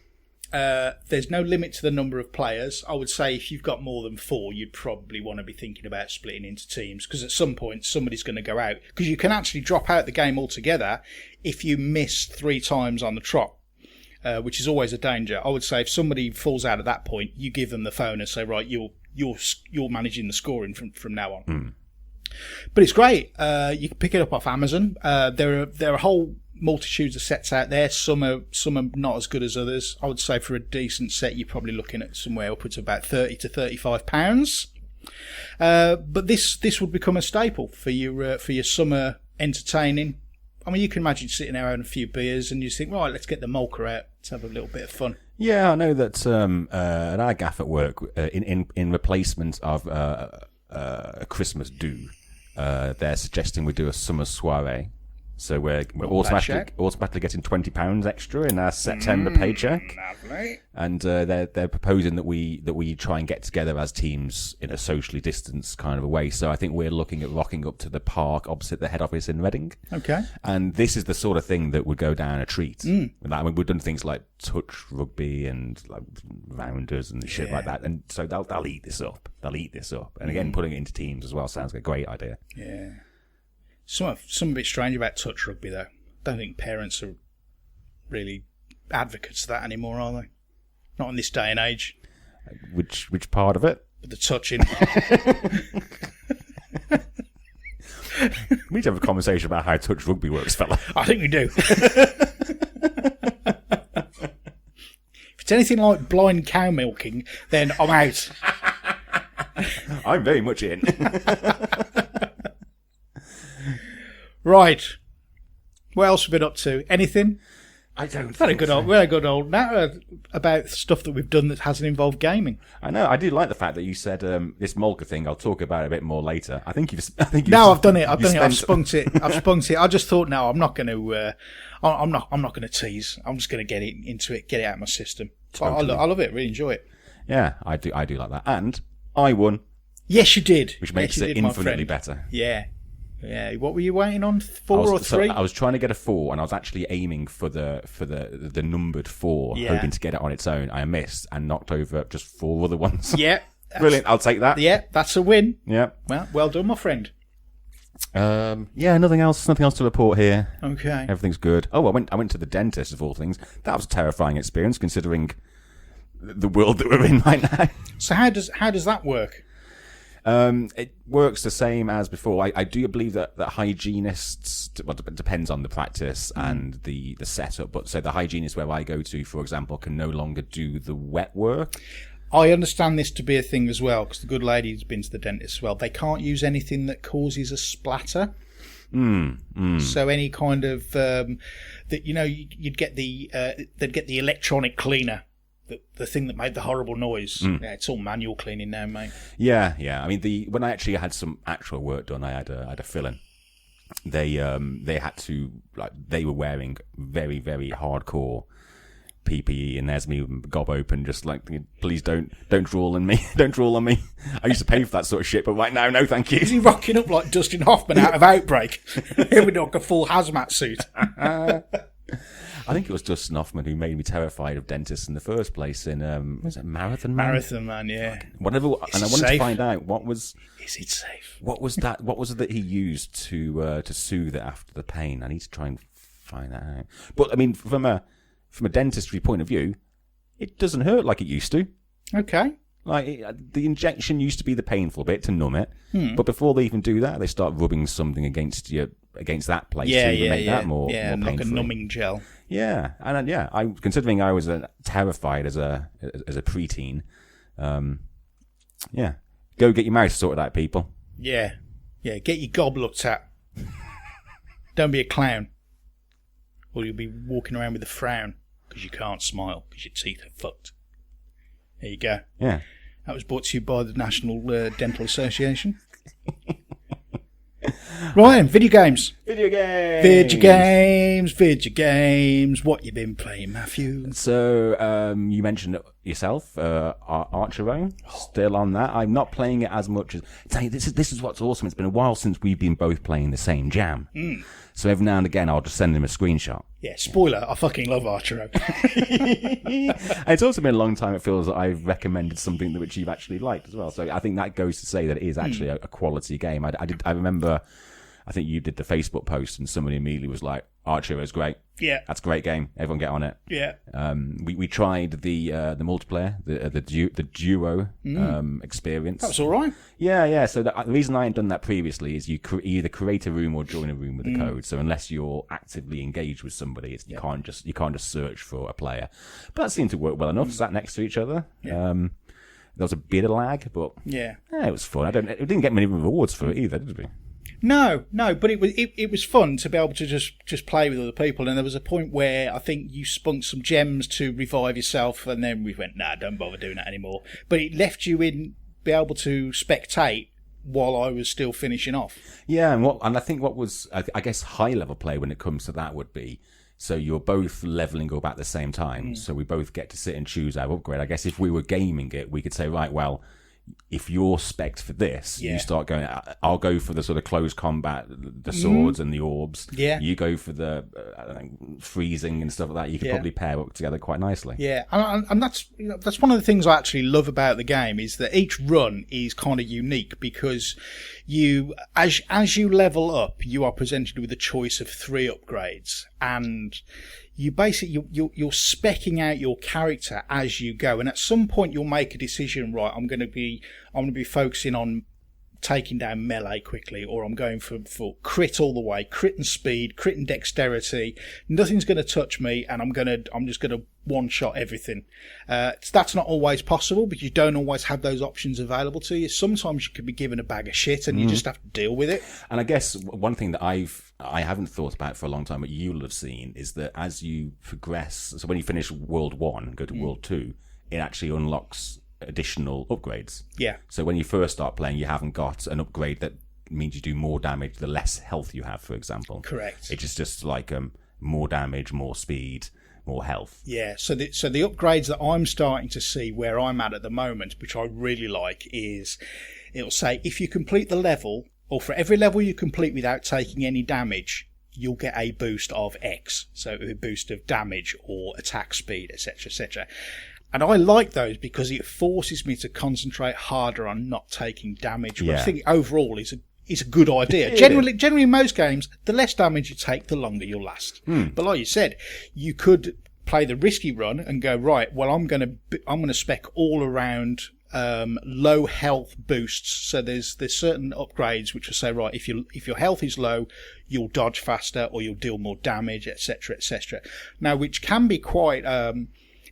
There's no limit to the number of players. I would say if you've got more than 4, you'd probably want to be thinking about splitting into teams, because at some point somebody's going to go out. Because you can actually drop out the game altogether if you miss 3 times on the trot, which is always a danger. I would say if somebody falls out at that point, you give them the phone and say, right, you're managing the scoring from now on. Mm. But it's great. You can pick it up off Amazon. There are a whole multitudes of sets out there. Some are not as good as others. I would say for a decent set, you're probably looking at somewhere upwards of about £30 to £35. But this would become a staple for your summer entertaining. I mean, you can imagine sitting there having a few beers and you think, right, let's get the Molkky out. Let's have a little bit of fun. Yeah, I know that at our gaff at work, in replacement of a Christmas do, they're suggesting we do a summer soiree. So we're automatically getting £20 extra in our September paycheck. Lovely. And they're proposing that we try and get together as teams in a socially distanced kind of a way. So I think we're looking at rocking up to the park opposite the head office in Reading. Okay. And this is the sort of thing that would go down a treat. Mm. I mean, we've done things like touch rugby and like rounders and shit like that. And so they'll eat this up. And again, putting it into teams as well sounds like a great idea. Yeah. Some a bit strange about touch rugby, though. I don't think parents are really advocates of that anymore, are they? Not in this day and age. Which part of it? The touching. We need to have a conversation about how touch rugby works, fella. I think we do. If it's anything like blind cow milking, then I'm out. I'm very much in. Right. What else have we been up to? Anything? I don't. We had a good old natter about stuff that we've done that hasn't involved gaming. I know. I do like the fact that you said this Molkky thing. I'll talk about it a bit more later. I've done it. I've spunked it. I just thought, no, I'm not going to. I'm not going to tease. I'm just going to get it out of my system. Totally. I love it. Really enjoy it. Yeah, I do like that. And I won. Yes, you did. Which makes it infinitely better. Yeah. Yeah, what were you waiting on? 4 or 3? So I was trying to get a 4, and I was actually aiming for the numbered 4, hoping to get it on its own. I missed and knocked over just 4 other ones. Yeah, brilliant. I'll take that. Yeah, that's a win. Yeah. Well done, my friend. Yeah, nothing else to report here. Okay, everything's good. Oh, I went to the dentist of all things. That was a terrifying experience considering the world that we're in right now. So how does that work? It works the same as before. I do believe that hygienists, well, it depends on the practice and the setup, but so the hygienist where I go to, for example, can no longer do the wet work. I understand this to be a thing as well, because the good lady's been to the dentist as well. They can't use anything that causes a splatter. So any kind of that you'd get they'd get the electronic cleaner. The thing that made the horrible noise. Yeah, it's all manual cleaning now, mate. Yeah. I mean, when I actually had some actual work done, I had a fill-in. They had to, like, they were wearing very, very hardcore PPE, and there's me with my gob open, just like, please don't drool on me. Don't drool on me. I used to pay for that sort of shit, but right now, no thank you. Is he rocking up like Dustin Hoffman out of Outbreak? With like a full hazmat suit. I think it was Dustin Hoffman who made me terrified of dentists in the first place in, was it Marathon Man? Marathon Man, yeah. Whatever, and I wanted to find out Is it safe? What was it that he used to soothe it after the pain? I need to try and find that out. But I mean, from a dentistry point of view, it doesn't hurt like it used to. Okay. Like the injection used to be the painful bit to numb it, but before they even do that, they start rubbing something against that place to make that more painful. Like a numbing gel. Yeah, and I considering I was terrified as a preteen. Go get your mouth sorted out, people. Yeah, get your gob looked at. Don't be a clown, or you'll be walking around with a frown because you can't smile because your teeth are fucked. There you go. Yeah. That was brought to you by the National Dental Association. Ryan, video games. Video games. What you been playing, Matthew? So, you mentioned it yourself, Archero. Still on that. I'm not playing it as much as... This is what's awesome. It's been a while since we've been both playing the same jam. So every now and again, I'll just send him a screenshot. Yeah, spoiler, I fucking love Archero. It's also been a long time, it feels, that I've recommended something which you've actually liked as well. So I think that goes to say that it is actually a quality game. I remember, I think you did the Facebook post and somebody immediately was like, Archero's great. Yeah. That's a great game. Everyone get on it. Yeah. We tried the multiplayer, the duo experience. That was all right. Yeah. So the reason I hadn't done that previously is you either create a room or join a room with the code. So unless you're actively engaged with somebody, you can't just search for a player. But that seemed to work well enough. Sat next to each other. Yeah. There was a bit of lag, but it was fun. It didn't get many rewards for it either, did we? No, but it was fun to be able to just play with other people. And there was a point where I think you spunked some gems to revive yourself, and then we went, nah, don't bother doing that anymore. But it left you be able to spectate while I was still finishing off. Yeah, and I think what was, I guess, high level play when it comes to that would be, so you're both leveling up at the same time, so we both get to sit and choose our upgrade. I guess if we were gaming it, we could say, right, well, if you're spec'd for this, you start going, I'll go for the sort of close combat, the swords and the orbs. Yeah. You go for the freezing and stuff like that. You could probably pair up together quite nicely. Yeah, and that's one of the things I actually love about the game is that each run is kind of unique because you, as you level up, you are presented with a choice of 3 upgrades, and you basically you're specking out your character as you go, and at some point you'll make a decision. Right, I'm going to be focusing on taking down melee quickly, or I'm going for crit all the way, crit and speed, crit and dexterity. Nothing's going to touch me, and I'm just going to one shot everything. That's not always possible because you don't always have those options available to you. Sometimes you could be given a bag of shit and you just have to deal with it. And I guess one thing that I haven't thought about for a long time, but you'll have seen, is that as you progress, so when you finish World 1 and go to World 2, it actually unlocks additional upgrades. Yeah. So when you first start playing, you haven't got an upgrade that means you do more damage the less health you have, for example. Correct. It's just like more damage, more speed, more health. Yeah. So the upgrades that I'm starting to see where I'm at the moment, which I really like, is it'll say if you complete the level, or for every level you complete without taking any damage, you'll get a boost of X. So a boost of damage or attack speed, etc., etc. And I like those because it forces me to concentrate harder on not taking damage, which I think overall is a good idea. Generally, in most games, the less damage you take, the longer you'll last. But like you said, you could play the risky run and go, right, well, I'm going to spec all around low health boosts. So there's certain upgrades which will say, right, if your health is low, you'll dodge faster or you'll deal more damage, etc., etc. Now, which can be quite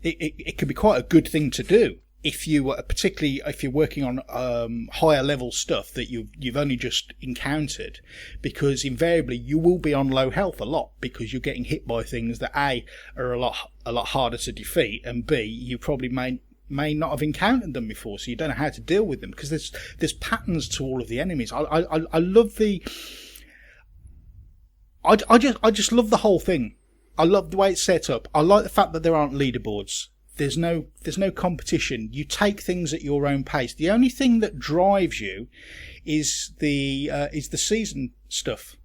it can be quite a good thing to do particularly if you're working on higher level stuff that you've only just encountered, because invariably you will be on low health a lot because you're getting hit by things that A, are a lot harder to defeat, and B, you probably may not have encountered them before, so you don't know how to deal with them because there's patterns to all of the enemies. I love I just love the whole thing. I love the way it's set up. I like the fact that there aren't leaderboards. There's no competition. You take things at your own pace. The only thing that drives you is the season stuff.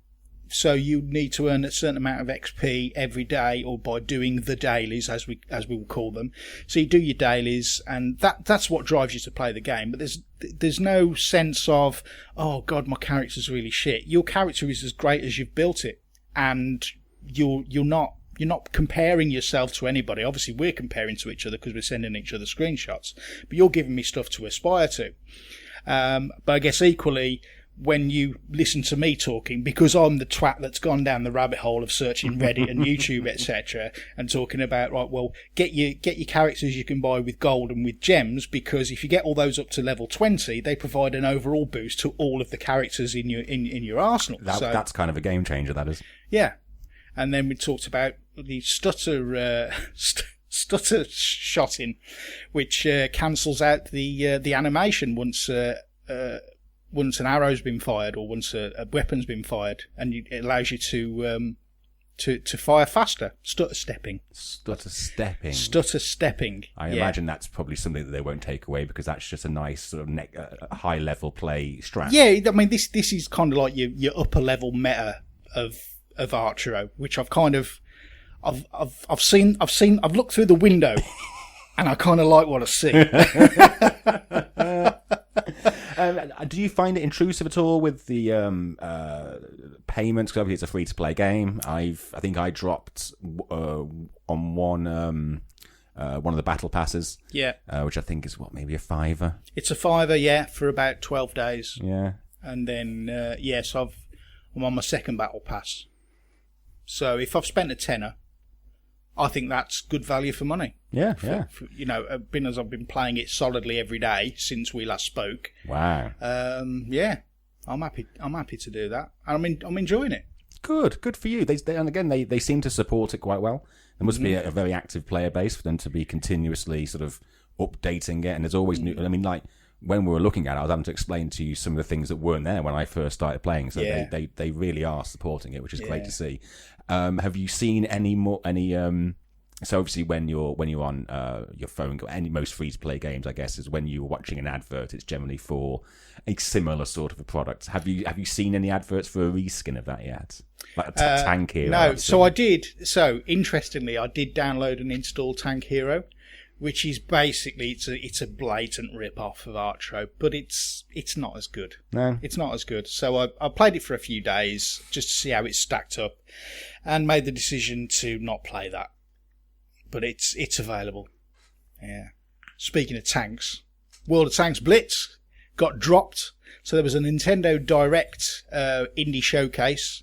So you need to earn a certain amount of XP every day, or by doing the dailies, as we will call them. So you do your dailies, and that's what drives you to play the game. But there's no sense of, oh God, my character's really shit. Your character is as great as you've built it, and you're not comparing yourself to anybody. Obviously, we're comparing to each other because we're sending each other screenshots. But you're giving me stuff to aspire to. But I guess equally, when you listen to me talking, because I'm the twat that's gone down the rabbit hole of searching Reddit and YouTube, etc., and talking about, right, well, get your characters you can buy with gold and with gems, because if you get all those up to level 20, they provide an overall boost to all of the characters in your arsenal. That's kind of a game changer, that is. Yeah. And then we talked about the stutter shotting, which cancels out the animation once an arrow's been fired, or once a weapon's been fired, and it allows you to fire faster. Stutter stepping. I imagine that's probably something that they won't take away, because that's just a nice sort of high level play strat. Yeah, I mean this is kind of like your upper level meta of Archero, which I've kind of I've looked through the window, and I kind of like what I see. Do you find it intrusive at all with the payments? Because obviously it's a free-to-play game. I think I dropped on one of the battle passes. Yeah. Which I think is maybe a $5. It's a $5, yeah, for about 12 days. Yeah. And then so I'm on my second battle pass. So if I've spent a tenner, I think that's good value for money. Yeah, for, as I've been playing it solidly every day since we last spoke. Wow. I'm happy to do that. I'm enjoying it. Good for you. They seem to support it quite well. There must be a very active player base for them to be continuously sort of updating it, and there's always new. I mean, like when we were looking at it, I was having to explain to you some of the things that weren't there when I first started playing. So they really are supporting it, which is great to see. Have you seen any? So obviously, when you're on your phone, most free to play games, I guess, is when you're watching an advert. It's generally for a similar sort of a product. Have you seen any adverts for a reskin of that yet? Like a Tank Hero? No. So I did. So interestingly, I did download and install Tank Hero, which is basically it's a blatant rip off of Archero, but it's not as good. No, it's not as good. So I played it for a few days just to see how it stacked up, and made the decision to not play that. But it's available. Yeah. Speaking of tanks, World of Tanks Blitz got dropped. So there was a Nintendo Direct indie showcase,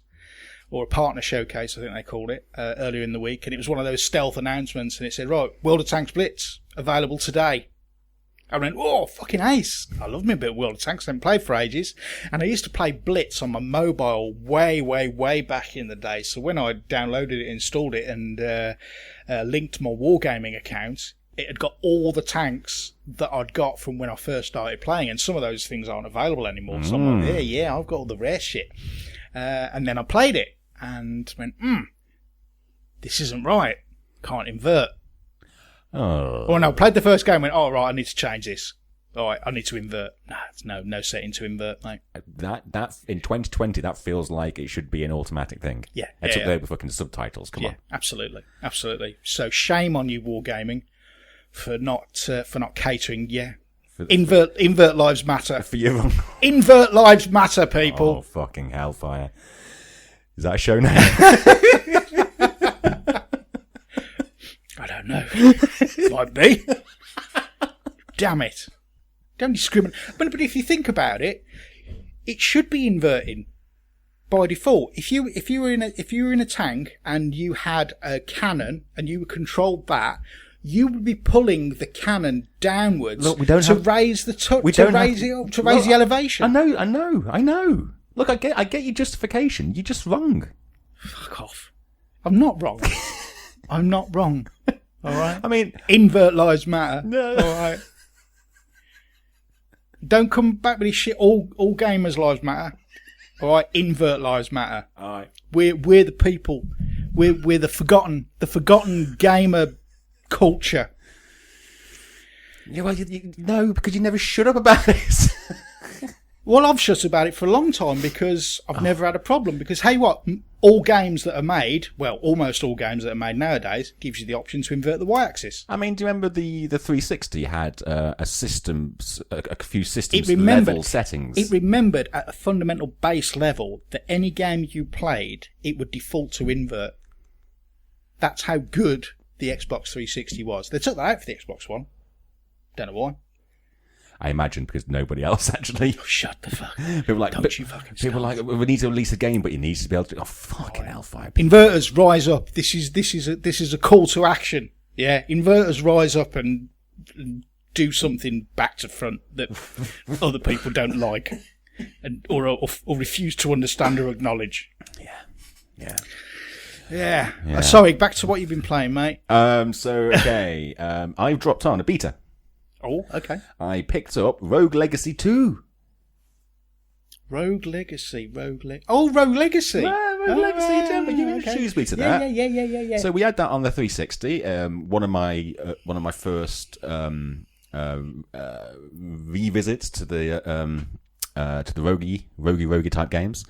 or a partner showcase, I think they called it, earlier in the week. And it was one of those stealth announcements, and it said, right, World of Tanks Blitz, available today. I went, oh, fucking ace. I love me a bit of World of Tanks. I haven't played for ages. And I used to play Blitz on my mobile way, way, way back in the day. So when I downloaded it, installed it, and linked my Wargaming account, it had got all the tanks that I'd got from when I first started playing. And some of those things aren't available anymore. So I'm like, yeah, I've got all the rare shit. And then I played it and went, this isn't right. Can't invert. Oh. Well, no, played the first game and went, oh, right, I need to change this. All right, I need to invert. No setting to invert, mate. That in 2020, that feels like it should be an automatic thing. Yeah. It's up there with fucking subtitles. Come on. Absolutely. So shame on you, Wargaming, for not catering. Yeah. Invert lives matter. For you. Invert lives matter, people. Oh, fucking hellfire. Is that a show now? I don't know. Might be. Damn it. Don't discriminate. But if you think about it, it should be inverting by default. If you were in a tank and you had a cannon and you controlled that, you would be pulling the cannon downwards raise the elevation. I know. Look, I get your justification. You're just wrong. Fuck off. I'm not wrong. I'm not wrong. All right. I mean, invert lives matter. No. All right. Don't come back with this shit. All gamers' lives matter. All right. Invert lives matter. All right. We're the people. We're the forgotten gamer culture. Yeah, well, no, because you never shut up about it. Well, I've shut about it for a long time because I've never had a problem. Because, hey, what? All games that are made, well, almost all games that are made nowadays, gives you the option to invert the y-axis. I mean, do you remember the 360 had a few systems level settings? It remembered at a fundamental base level that any game you played, it would default to invert. That's how good the Xbox 360 was. They took that out for the Xbox One. Don't know why. I imagine because nobody else actually. Oh, shut the fuck. People like, don't you fucking people like, we need to release a game, but you need to be able to. Oh, fucking hellfire! Inverters, rise up. This is a call to action. Yeah, inverters, rise up and do something back to front that other people don't like, or refuse to understand or acknowledge. Yeah. Sorry, back to what you've been playing, mate. Okay. I've dropped on a beta. Oh, okay. I picked up Rogue Legacy 2. Rogue Legacy. Rogue Legacy. Rogue Legacy. You introduced me to that. Yeah. So we had that on the 360. One of my first revisits to the roguey type games,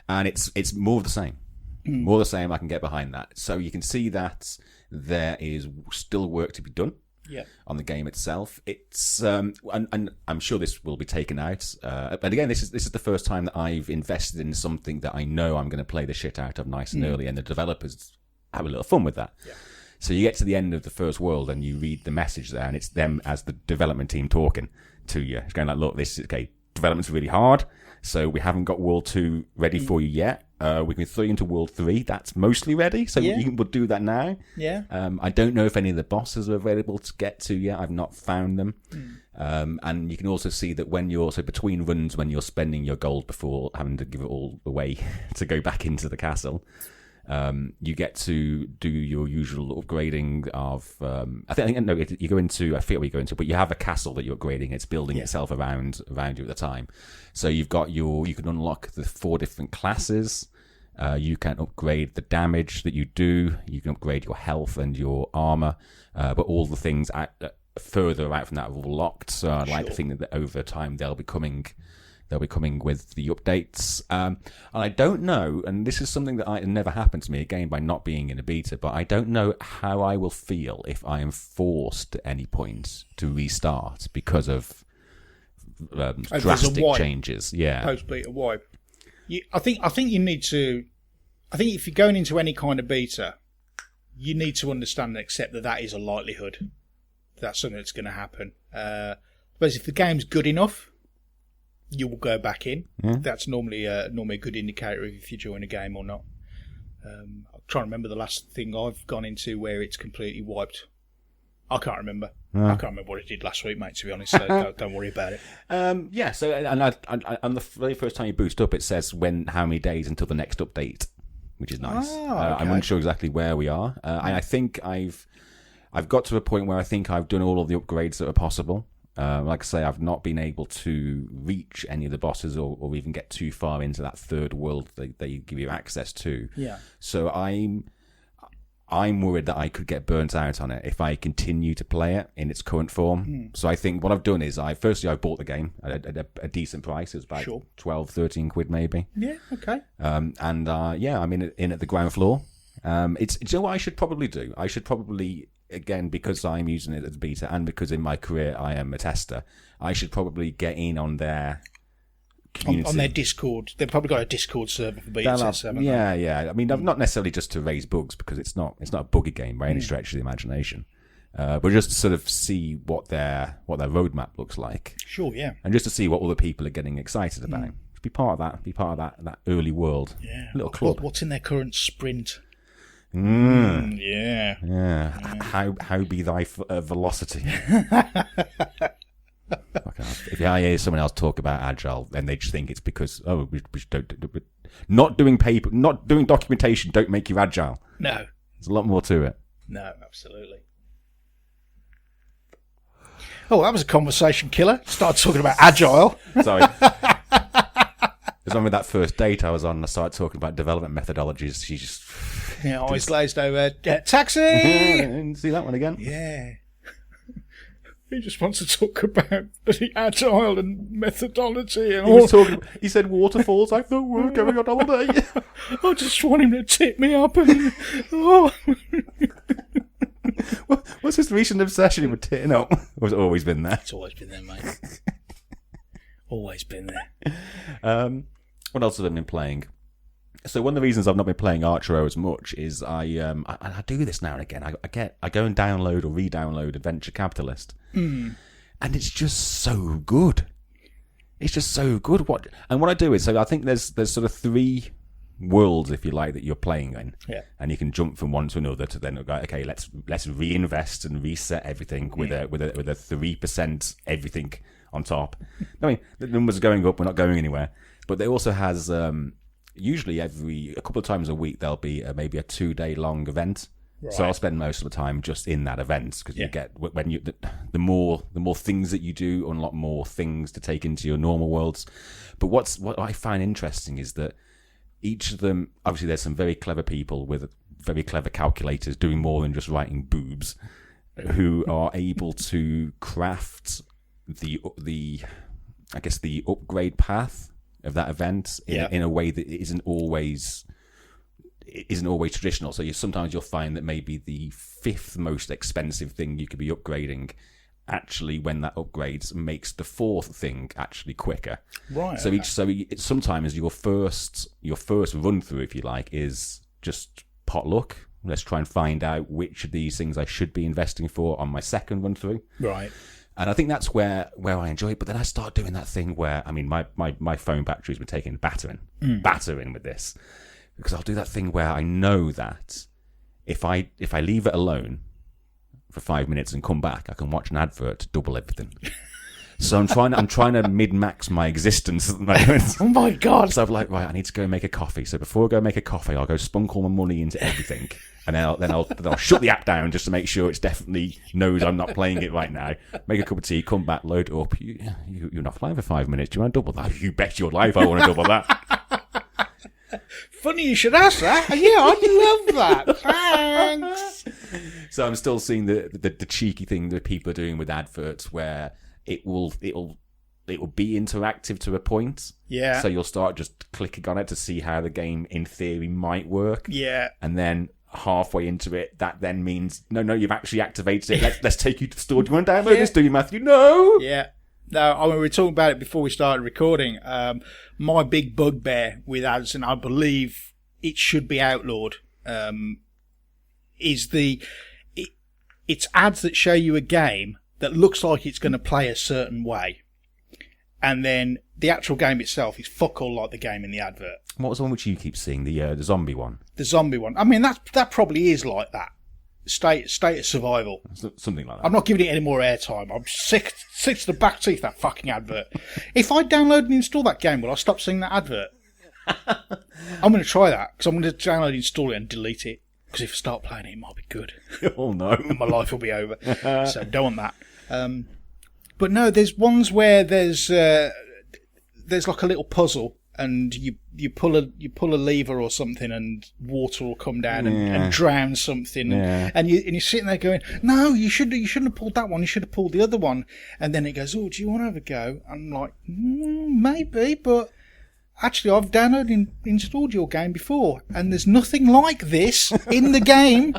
and it's more of the same. More of the same. I can get behind that. So you can see that there is still work to be done. Yeah. On the game itself, it's and I'm sure this will be taken out. But again, this is the first time that I've invested in something that I know I'm going to play the shit out of nice and early, and the developers have a little fun with that. Yeah. So you get to the end of the first world and you read the message there, and it's them as the development team talking to you. It's going like, look, this is okay. Development's really hard, so we haven't got World 2 ready for you yet. We can throw you into World 3. That's mostly ready, so we'll do that now. Yeah. I don't know if any of the bosses are available to get to yet. I've not found them. And you can also see that when you're between runs, when you're spending your gold before having to give it all away to go back into the castle, you get to do your usual upgrading of. I forget what you go into, but you have a castle that you're upgrading. It's building itself around you at the time. So you can unlock the 4 different classes. You can upgrade the damage that you do. You can upgrade your health and your armor. But all the things further out from that are all locked. So I'd like to think that over time they'll be coming with the updates. And I don't know, and this is something that never happened to me, again, by not being in a beta, but I don't know how I will feel if I am forced at any point to restart because of drastic changes. Yeah. Post-beta wipe. I think you need to... I think if you're going into any kind of beta, you need to understand and accept that is a likelihood. That's something that's going to happen. But if the game's good enough, you will go back in. Yeah. That's normally a good indicator of if you join a game or not. I'm trying to remember the last thing I've gone into where it's completely wiped. I can't remember. I can't remember what it did last week, mate, to be honest, so don't worry about it. So on the very first time you boost up, it says how many days until the next update, which is nice. Okay. I'm unsure exactly where we are. I think I've got to a point where I think I've done all of the upgrades that are possible. Like I say, I've not been able to reach any of the bosses or even get too far into that third world they give you access to. Yeah. So I'm worried that I could get burnt out on it if I continue to play it in its current form. So I think what I've done is I bought the game at a decent price. It was about 12, 13 quid maybe. Yeah, okay. I'm in at the ground floor. It's you know what I should probably do? I should probably, again, because I'm using it as a beta and because in my career I am a tester, I should probably get in on their community. On their Discord. They've probably got a Discord server for beta tests, haven't they? Yeah. I mean, not necessarily just to raise bugs, because it's not a buggy game by any stretch of the imagination. But just to sort of see what their roadmap looks like. Sure, yeah. And just to see what other people are getting excited about. Be part of that early world. Yeah. Little club. What's in their current sprint? Yeah. How be thy velocity? If I hear someone else talk about agile, then they just think it's because we don't not doing documentation don't make you agile. No, there's a lot more to it. No, absolutely. Oh, that was a conversation killer. Started talking about agile. Sorry. Because on with that first date I was on, I started talking about development methodologies. She just... Yeah, always glazed over. Taxi! See that one again? Yeah. He just wants to talk about the agile and methodology and all. He said waterfalls. I thought we were going on holiday. I just want him to tip me up and... Oh. What's his recent obsession with titting up? Or has it always been there? It's always been there, mate. Always been there. What else have I been playing? So one of the reasons I've not been playing Archero as much is I do this now and again. I go and download or re-download Adventure Capitalist, and it's just so good. It's just so good. What I do is, so I think there's sort of 3 worlds, if you like, that you're playing in, and you can jump from one to another to then go, okay, let's reinvest and reset everything with a 3% everything on top. I mean, the numbers are going up. We're not going anywhere. But it also has. Usually a couple of times a week there'll be maybe a 2-day long event. Right. So I'll spend most of the time just in that event because you get the more things that you do, unlock more things to take into your normal worlds. But what I find interesting is that each of them, obviously there's some very clever people with very clever calculators doing more than just writing boobs, who are able to craft the upgrade path of that event in a way that isn't always traditional. So sometimes you'll find that maybe the 5th most expensive thing you could be upgrading, actually when that upgrades makes the 4th thing actually quicker. Right. So sometimes your first run through, if you like, is just pot luck. Let's try and find out which of these things I should be investing for on my second run through. Right. And I think that's where I enjoy it. But then I start doing that thing where, I mean, my phone battery's been taking battering with this. Because I'll do that thing where I know that if I leave it alone for 5 minutes and come back, I can watch an advert to double everything. So I'm trying to min-max my existence at the moment. Oh my God. So I'm like, right, I need to go make a coffee. So before I go make a coffee, I'll go spunk all my money into everything. And then I'll shut the app down just to make sure it's definitely knows I'm not playing it right now. Make a cup of tea, come back, load it up. You're not flying for 5 minutes. Do you want to double that? You bet your life I want to double that. Funny you should ask that. Yeah, I'd love that. Thanks. So I'm still seeing the cheeky thing that people are doing with adverts where it will be interactive to a point. Yeah. So you'll start just clicking on it to see how the game in theory might work. Yeah. And then halfway into it, that then means no, you've actually activated it. Let's take you to the store. Do you want to download this? Do you, Matthew? No. Yeah. No, I mean, we were talking about it before we started recording. My big bugbear with ads, and I believe it should be outlawed, is it's ads that show you a game that looks like it's going to play a certain way, and then the actual game itself is fuck all like the game in the advert. What was the one which you keep seeing? The zombie one. The zombie one. I mean, that probably is like that. State of survival. Something like that. I'm not giving it any more airtime. I'm sick to the back teeth, that fucking advert. If I download and install that game, will I stop seeing that advert? I'm going to try that, because I'm going to download, install it, and delete it. Because if I start playing it, it might be good. Oh, no. And my life will be over. So don't want that. But no, there's ones where there's like a little puzzle, and you pull a lever or something, and water will come down and drown something, and you're sitting there going, no, you shouldn't have pulled that one. You should have pulled the other one. And then it goes, oh, do you want to have a go? I'm like, maybe, but actually, I've downloaded and installed your game before, and there's nothing like this in the game.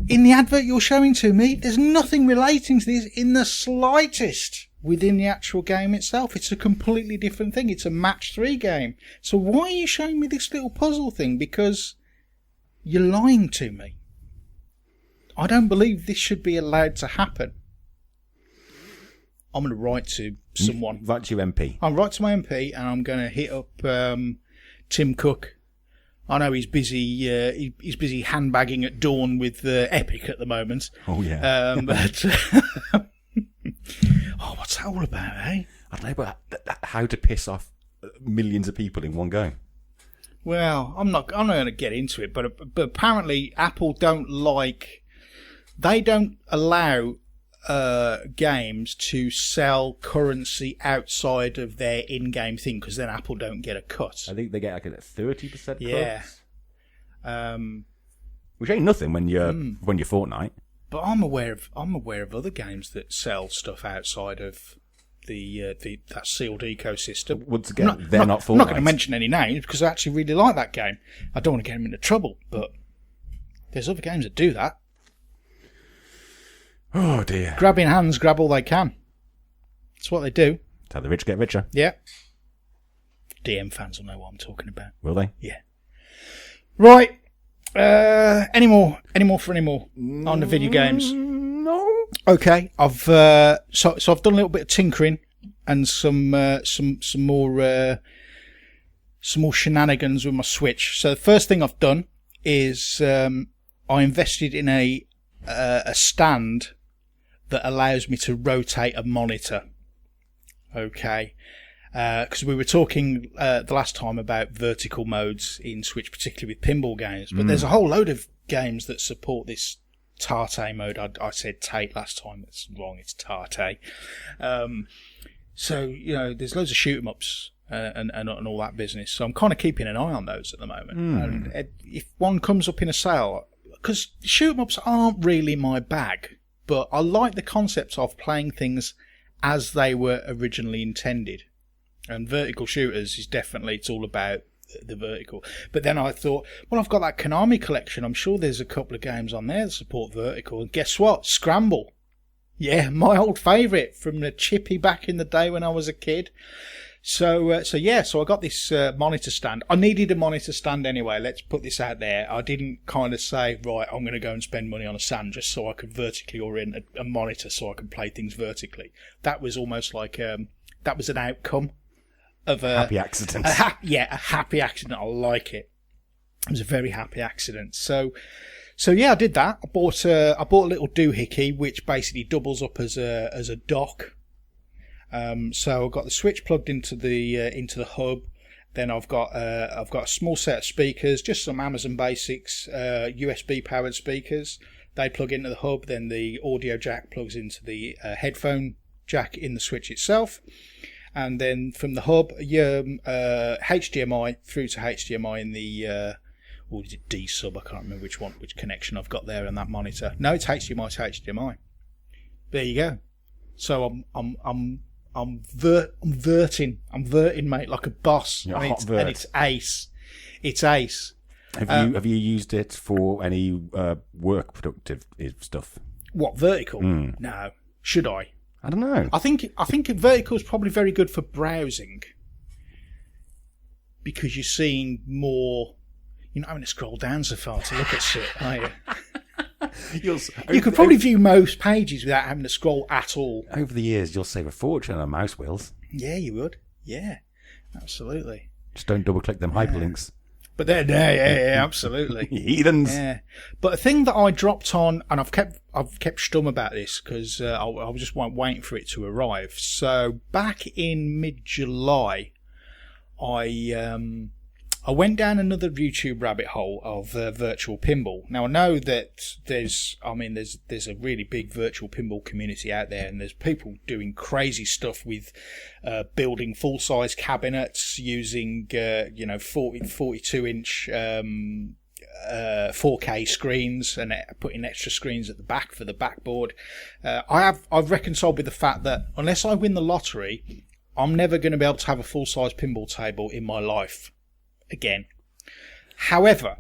In the advert you're showing to me, there's nothing relating to this in the slightest within the actual game itself. It's a completely different thing. It's a match 3 game. So why are you showing me this little puzzle thing? Because you're lying to me. I don't believe this should be allowed to happen. I'm going to write to someone. Write to your MP. I'll write to my MP, and I'm going to hit up Tim Cook. I know he's busy. He's busy handbagging at dawn with Epic at the moment. Oh yeah. But what's that all about, eh? I don't know, but how to piss off millions of people in one go. Well, I'm not going to get into it, but apparently Apple don't allow games to sell currency outside of their in-game thing, because then Apple don't get a cut. I think they get like a 30% cut. Yeah. Which ain't nothing when you're Fortnite. But I'm aware of other games that sell stuff outside of that sealed ecosystem. Once again, they're not Fortnite. I'm not going to mention any names because I actually really like that game. I don't want to get them into trouble, but there's other games that do that. Oh dear. Grabbing hands, grab all they can. That's what they do. That's how the rich get richer. Yeah. DM fans will know what I'm talking about. Will they? Yeah. Right. Any more on the video games? No. Okay. I've so I've done a little bit of tinkering and some more shenanigans with my Switch. So the first thing I've done is I invested in a stand that allows me to rotate a monitor. Okay. Because we were talking the last time about vertical modes in Switch, particularly with pinball games. But there's a whole load of games that support this Tarte mode. I said Tate last time. That's wrong. It's Tarte. So, there's loads of shoot-em-ups and all that business. So I'm kind of keeping an eye on those at the moment. And if one comes up in a sale, because shoot-em-ups aren't really my bag, but I like the concept of playing things as they were originally intended. And vertical shooters is definitely, it's all about the vertical. But then I thought, well, I've got that Konami collection. I'm sure there's a couple of games on there that support vertical. And guess what? Scramble. Yeah, my old favourite from the chippy back in the day when I was a kid. So I got this monitor stand. I needed a monitor stand anyway. Let's put this out there. I didn't kind of say, right, I'm going to go and spend money on a stand just so I could vertically orient a monitor so I could play things vertically. That was almost like that was an outcome of a happy accident. A happy accident. I like it. It was a very happy accident. So yeah, I did that. I bought a little doohickey which basically doubles up as a dock. So I've got the Switch plugged into the hub. Then I've got a small set of speakers, just some Amazon Basics USB powered speakers. They plug into the hub. Then the audio jack plugs into the headphone jack in the Switch itself. And then from the hub, HDMI through to HDMI in the or is it D sub? I can't remember which connection I've got there on that monitor. No, it's HDMI to HDMI. There you go. So I'm verting, mate, like a boss. And it's ace. It's ace. Have you used it for any work productive stuff? What, vertical? No. Should I? I don't know. I think vertical is probably very good for browsing because you're seeing more. You're not having to scroll down so far to look at shit, are you? You could probably view most pages without having to scroll at all. Over the years, you'll save a fortune on mouse wheels. Yeah, you would. Yeah, absolutely. Just don't double-click them hyperlinks. But then, yeah, absolutely. Heathens. Yeah. But a thing that I dropped on, and I've kept stum about this because I was just waiting for it to arrive. So back in mid-July, I went down another YouTube rabbit hole of virtual pinball. Now I know that there's a really big virtual pinball community out there, and there's people doing crazy stuff with building full-size cabinets using 42-inch 4K screens and putting extra screens at the back for the backboard. I've reconciled with the fact that unless I win the lottery, I'm never going to be able to have a full-size pinball table in my life again. However,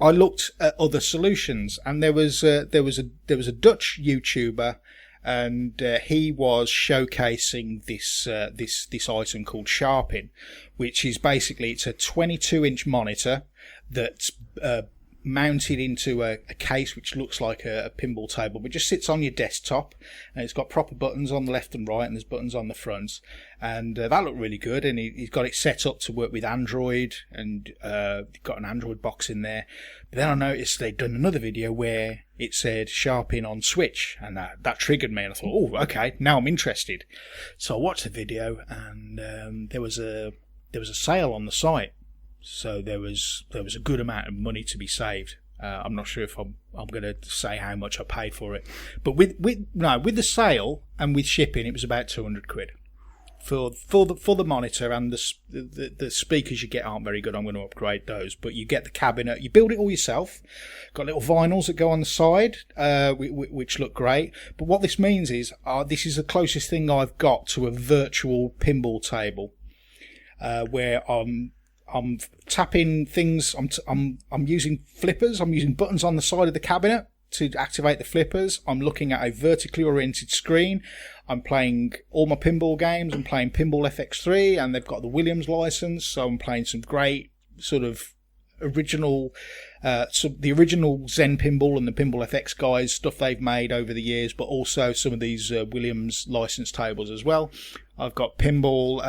I looked at other solutions, and there was a Dutch YouTuber, and he was showcasing this item called Sharpin, which is basically it's a 22-inch monitor that's mounted into a case which looks like a pinball table, but just sits on your desktop, and it's got proper buttons on the left and right, and there's buttons on the front, and that looked really good. And he's got it set up to work with Android, and got an Android box in there. But then I noticed they'd done another video where it said Sharpin on Switch, and that triggered me, and I thought, oh, okay, now I'm interested. So I watched the video, and there was a sale on the site. So there was a good amount of money to be saved. I'm not sure if I'm going to say how much I paid for it, but with the sale and with shipping, it was about £200 for the monitor, and the speakers you get aren't very good. I'm going to upgrade those, but you get the cabinet. You build it all yourself. Got little vinyls that go on the side, which look great. But what this means is, this is the closest thing I've got to a virtual pinball table, where I'm tapping things. I'm using flippers. I'm using buttons on the side of the cabinet to activate the flippers. I'm looking at a vertically oriented screen. I'm playing all my pinball games. I'm playing Pinball FX3, and they've got the Williams license, so I'm playing some great sort of original, the original Zen Pinball and the Pinball FX guys, stuff they've made over the years, but also some of these Williams license tables as well. I've got Pinball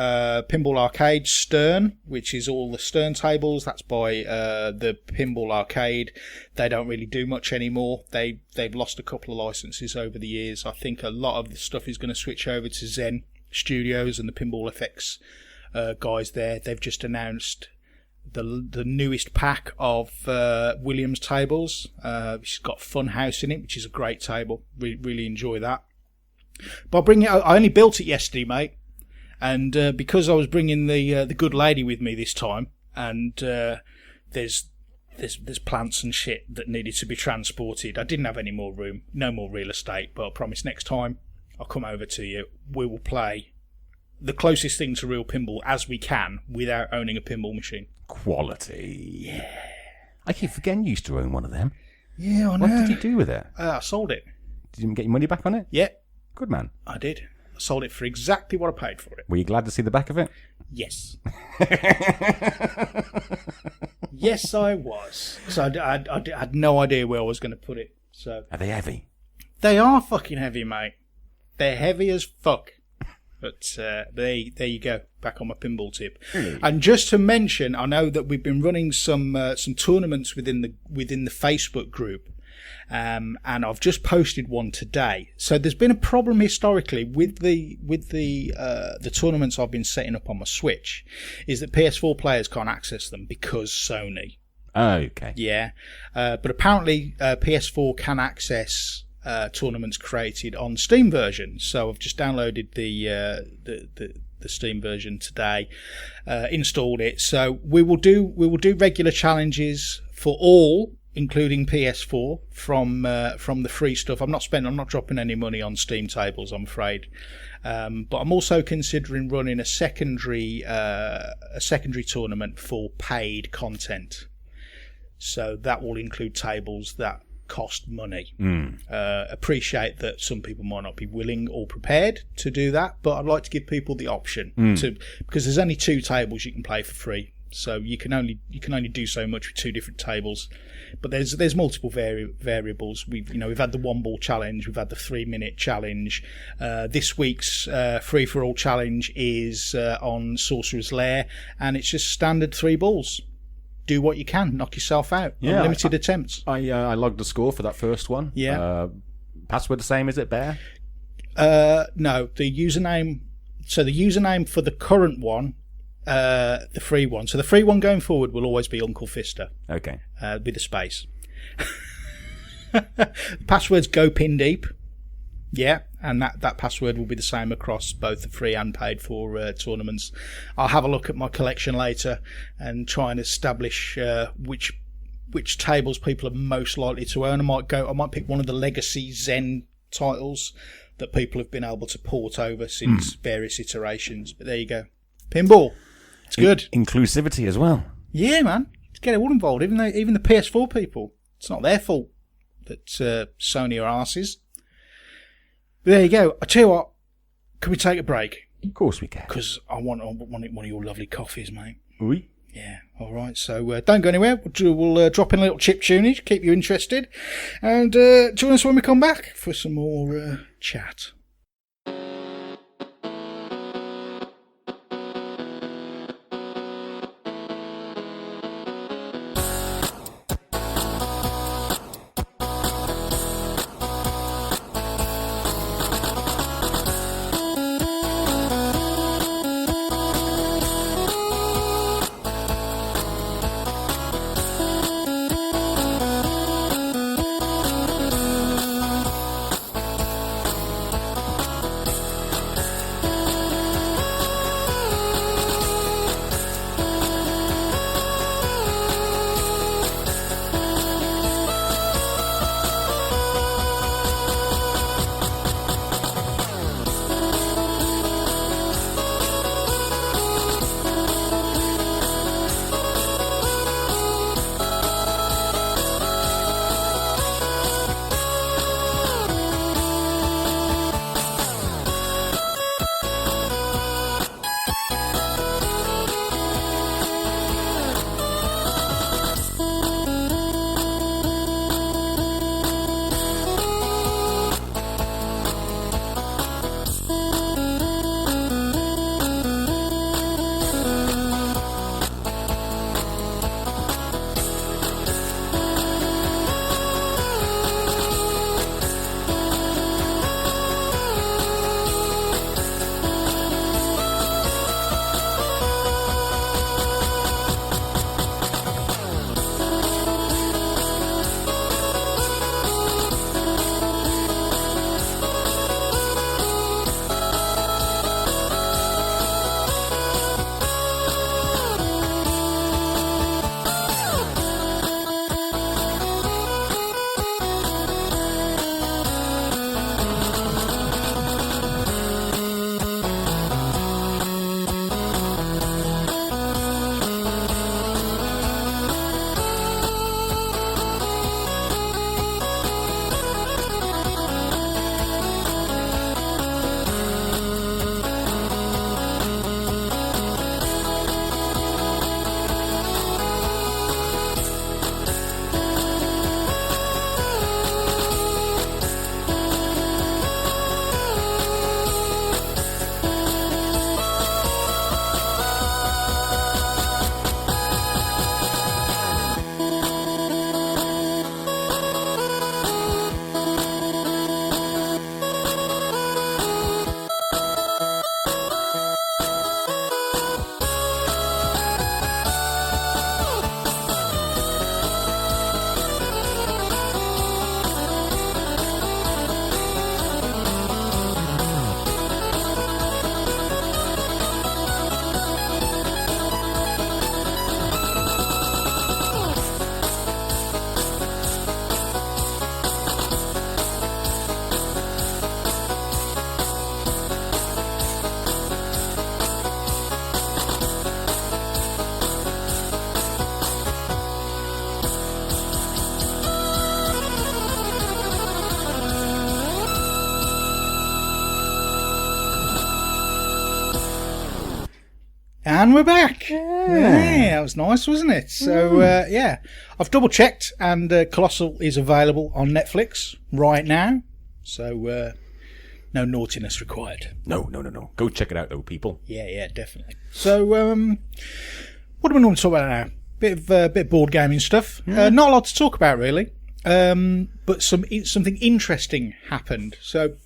Arcade Stern, which is all the Stern tables. That's by the Pinball Arcade. They don't really do much anymore. They've lost a couple of licenses over the years. I think a lot of the stuff is going to switch over to Zen Studios and the Pinball FX guys there. They've just announced the newest pack of Williams tables, which has got Funhouse in it, which is a great table. Really enjoy that. But I only built it yesterday, mate, and because I was bringing the good lady with me this time, and there's plants and shit that needed to be transported. I didn't have any more room, no more real estate, but I promise next time I'll come over to you. We will play the closest thing to real pinball as we can without owning a pinball machine. Quality. Yeah. I keep forgetting you used to own one of them. Yeah, I know. What did you do with it? I sold it. Did you get your money back on it? Yeah. Good man. I did. I sold it for exactly what I paid for it. Were you glad to see the back of it? Yes. Yes, I was. So I had no idea where I was going to put it. So are they heavy? They are fucking heavy, mate. They're heavy as fuck. But there you go, back on my pinball tip. And just to mention, I know that we've been running some tournaments within the Facebook group, and I've just posted one today. So there's been a problem historically with the tournaments I've been setting up on my Switch, is that PS4 players can't access them because Sony. Oh, okay. Yeah, but apparently PS4 can access tournaments created on Steam version. So I've just downloaded the Steam version today, installed it. So we will do regular challenges for all, including PS4, from the free stuff. I'm not dropping any money on Steam tables, I'm afraid. But I'm also considering running a secondary tournament for paid content. So that will include tables that cost money. Appreciate that some people might not be willing or prepared to do that, but I'd like to give people the option to, because there's only 2 tables you can play for free, so you can only do so much with 2 different tables. But there's multiple variables. We've had the 1-ball challenge, we've had the 3-minute challenge. This week's free for all challenge is on Sorcerer's Lair, and it's just standard 3 balls. Do what you can, knock yourself out. Yeah, Unlimited attempts. I logged the score for that first one. Yeah. Password the same, is it, Bear? No, the username. So the username for the current one, the free one. So the free one going forward will always be Uncle Fister. Okay. With a space. The password's Go Pin Deep. Yeah, and that password will be the same across both the free and paid for tournaments. I'll have a look at my collection later and try and establish which tables people are most likely to own. I might pick one of the legacy Zen titles that people have been able to port over since various iterations. But there you go, pinball. It's good. Inclusivity as well. Yeah, man. Let's get it all involved. Even the PS4 people, it's not their fault that Sony are arses. But there you go. I tell you what, can we take a break? Of course we can. Because I want one of your lovely coffees, mate. Oui. Yeah, all right. So don't go anywhere. We'll drop in a little chip tunage, keep you interested. And join us when we come back for some more chat. And we're back. Yeah, that was nice, wasn't it? So, I've double checked, and Colossal is available on Netflix right now. So, no naughtiness required. No. Go check it out, though, people. Yeah, definitely. So, what do we normally talk about now? Bit of board gaming stuff. Not a lot to talk about, really. But something interesting happened. So,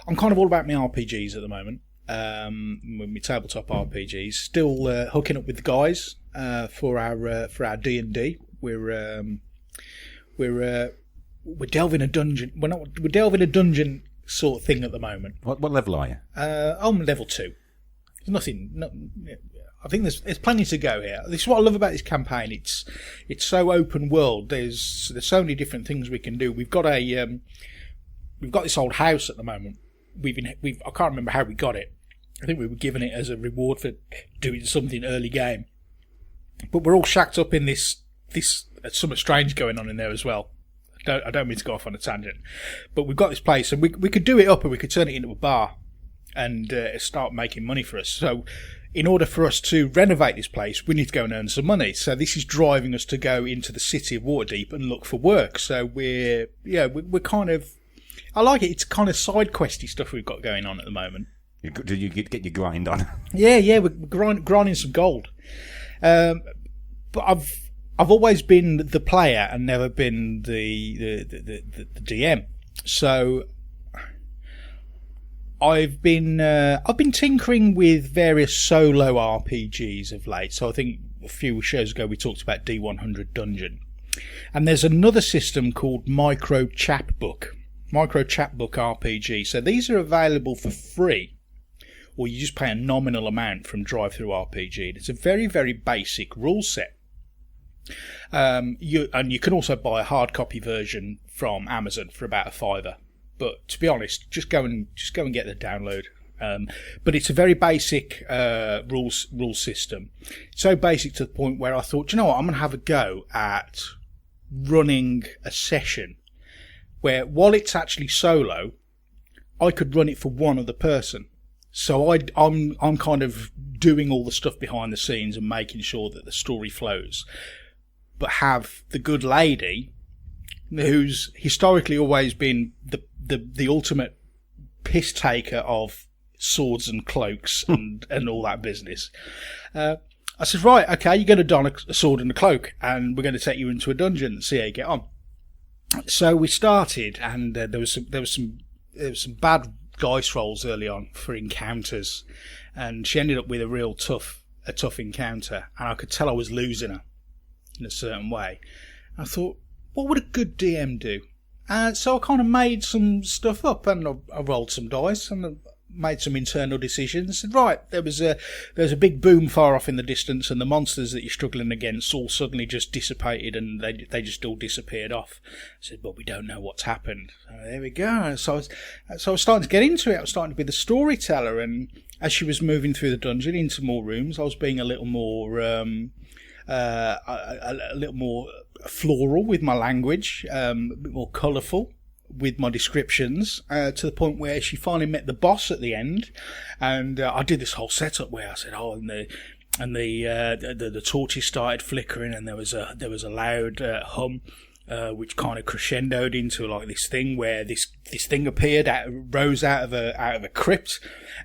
I'm kind of all about my RPGs at the moment. With my tabletop RPGs, still hooking up with the guys for our D&D. We're delving a dungeon. We're delving a dungeon sort of thing at the moment. What level are you? I'm level 2. There's nothing. I think there's plenty to go here. This is what I love about this campaign. It's so open world. There's so many different things we can do. We've got this old house at the moment. I can't remember how we got it. I think we were given it as a reward for doing something early game. But we're all shacked up in this something strange going on in there as well. I don't mean to go off on a tangent. But we've got this place, and we could do it up, and we could turn it into a bar and start making money for us. So in order for us to renovate this place, we need to go and earn some money. So this is driving us to go into the city of Waterdeep and look for work. So we're kind of... I like it. It's kind of side questy stuff we've got going on at the moment. Did you get your grind on? Yeah, we're grinding some gold. But I've always been the player and never been the DM. So I've been tinkering with various solo RPGs of late. So I think a few shows ago we talked about D100 Dungeon, and there's another system called Chapbook RPG. So these are available for free, or you just pay a nominal amount from Drive-Thru RPG. It's a very, very basic rule set. You can also buy a hard copy version from Amazon for about $5. But to be honest, just go and get the download. But it's a very basic rule system. So basic to the point where I thought, you know what, I'm going to have a go at running a session where, while it's actually solo, I could run it for one other person. So I'm kind of doing all the stuff behind the scenes and making sure that the story flows, but have the good lady, who's historically always been the ultimate piss taker of swords and cloaks and all that business. I said, right, okay, you're going to don a sword and a cloak, and we're going to take you into a dungeon and see how you get on. So we started, and there was some bad dice rolls early on for encounters, and she ended up with a tough encounter, and I could tell I was losing her in a certain way. I thought, what would a good DM do? So I kind of made some stuff up, and I rolled some dice and I made some internal decisions. And right, there was a big boom far off in the distance, and the monsters that you're struggling against all suddenly just dissipated, and they just all disappeared off. I said, but we don't know what's happened. There we go. So I was starting to get into it. I was starting to be the storyteller, and as she was moving through the dungeon into more rooms, I was being a little more floral with my language, a bit more colourful with my descriptions, to the point where she finally met the boss at the end, and I did this whole setup where I said, the torches started flickering, and there was a loud hum, which kind of crescendoed into like this thing where this thing rose out of a crypt,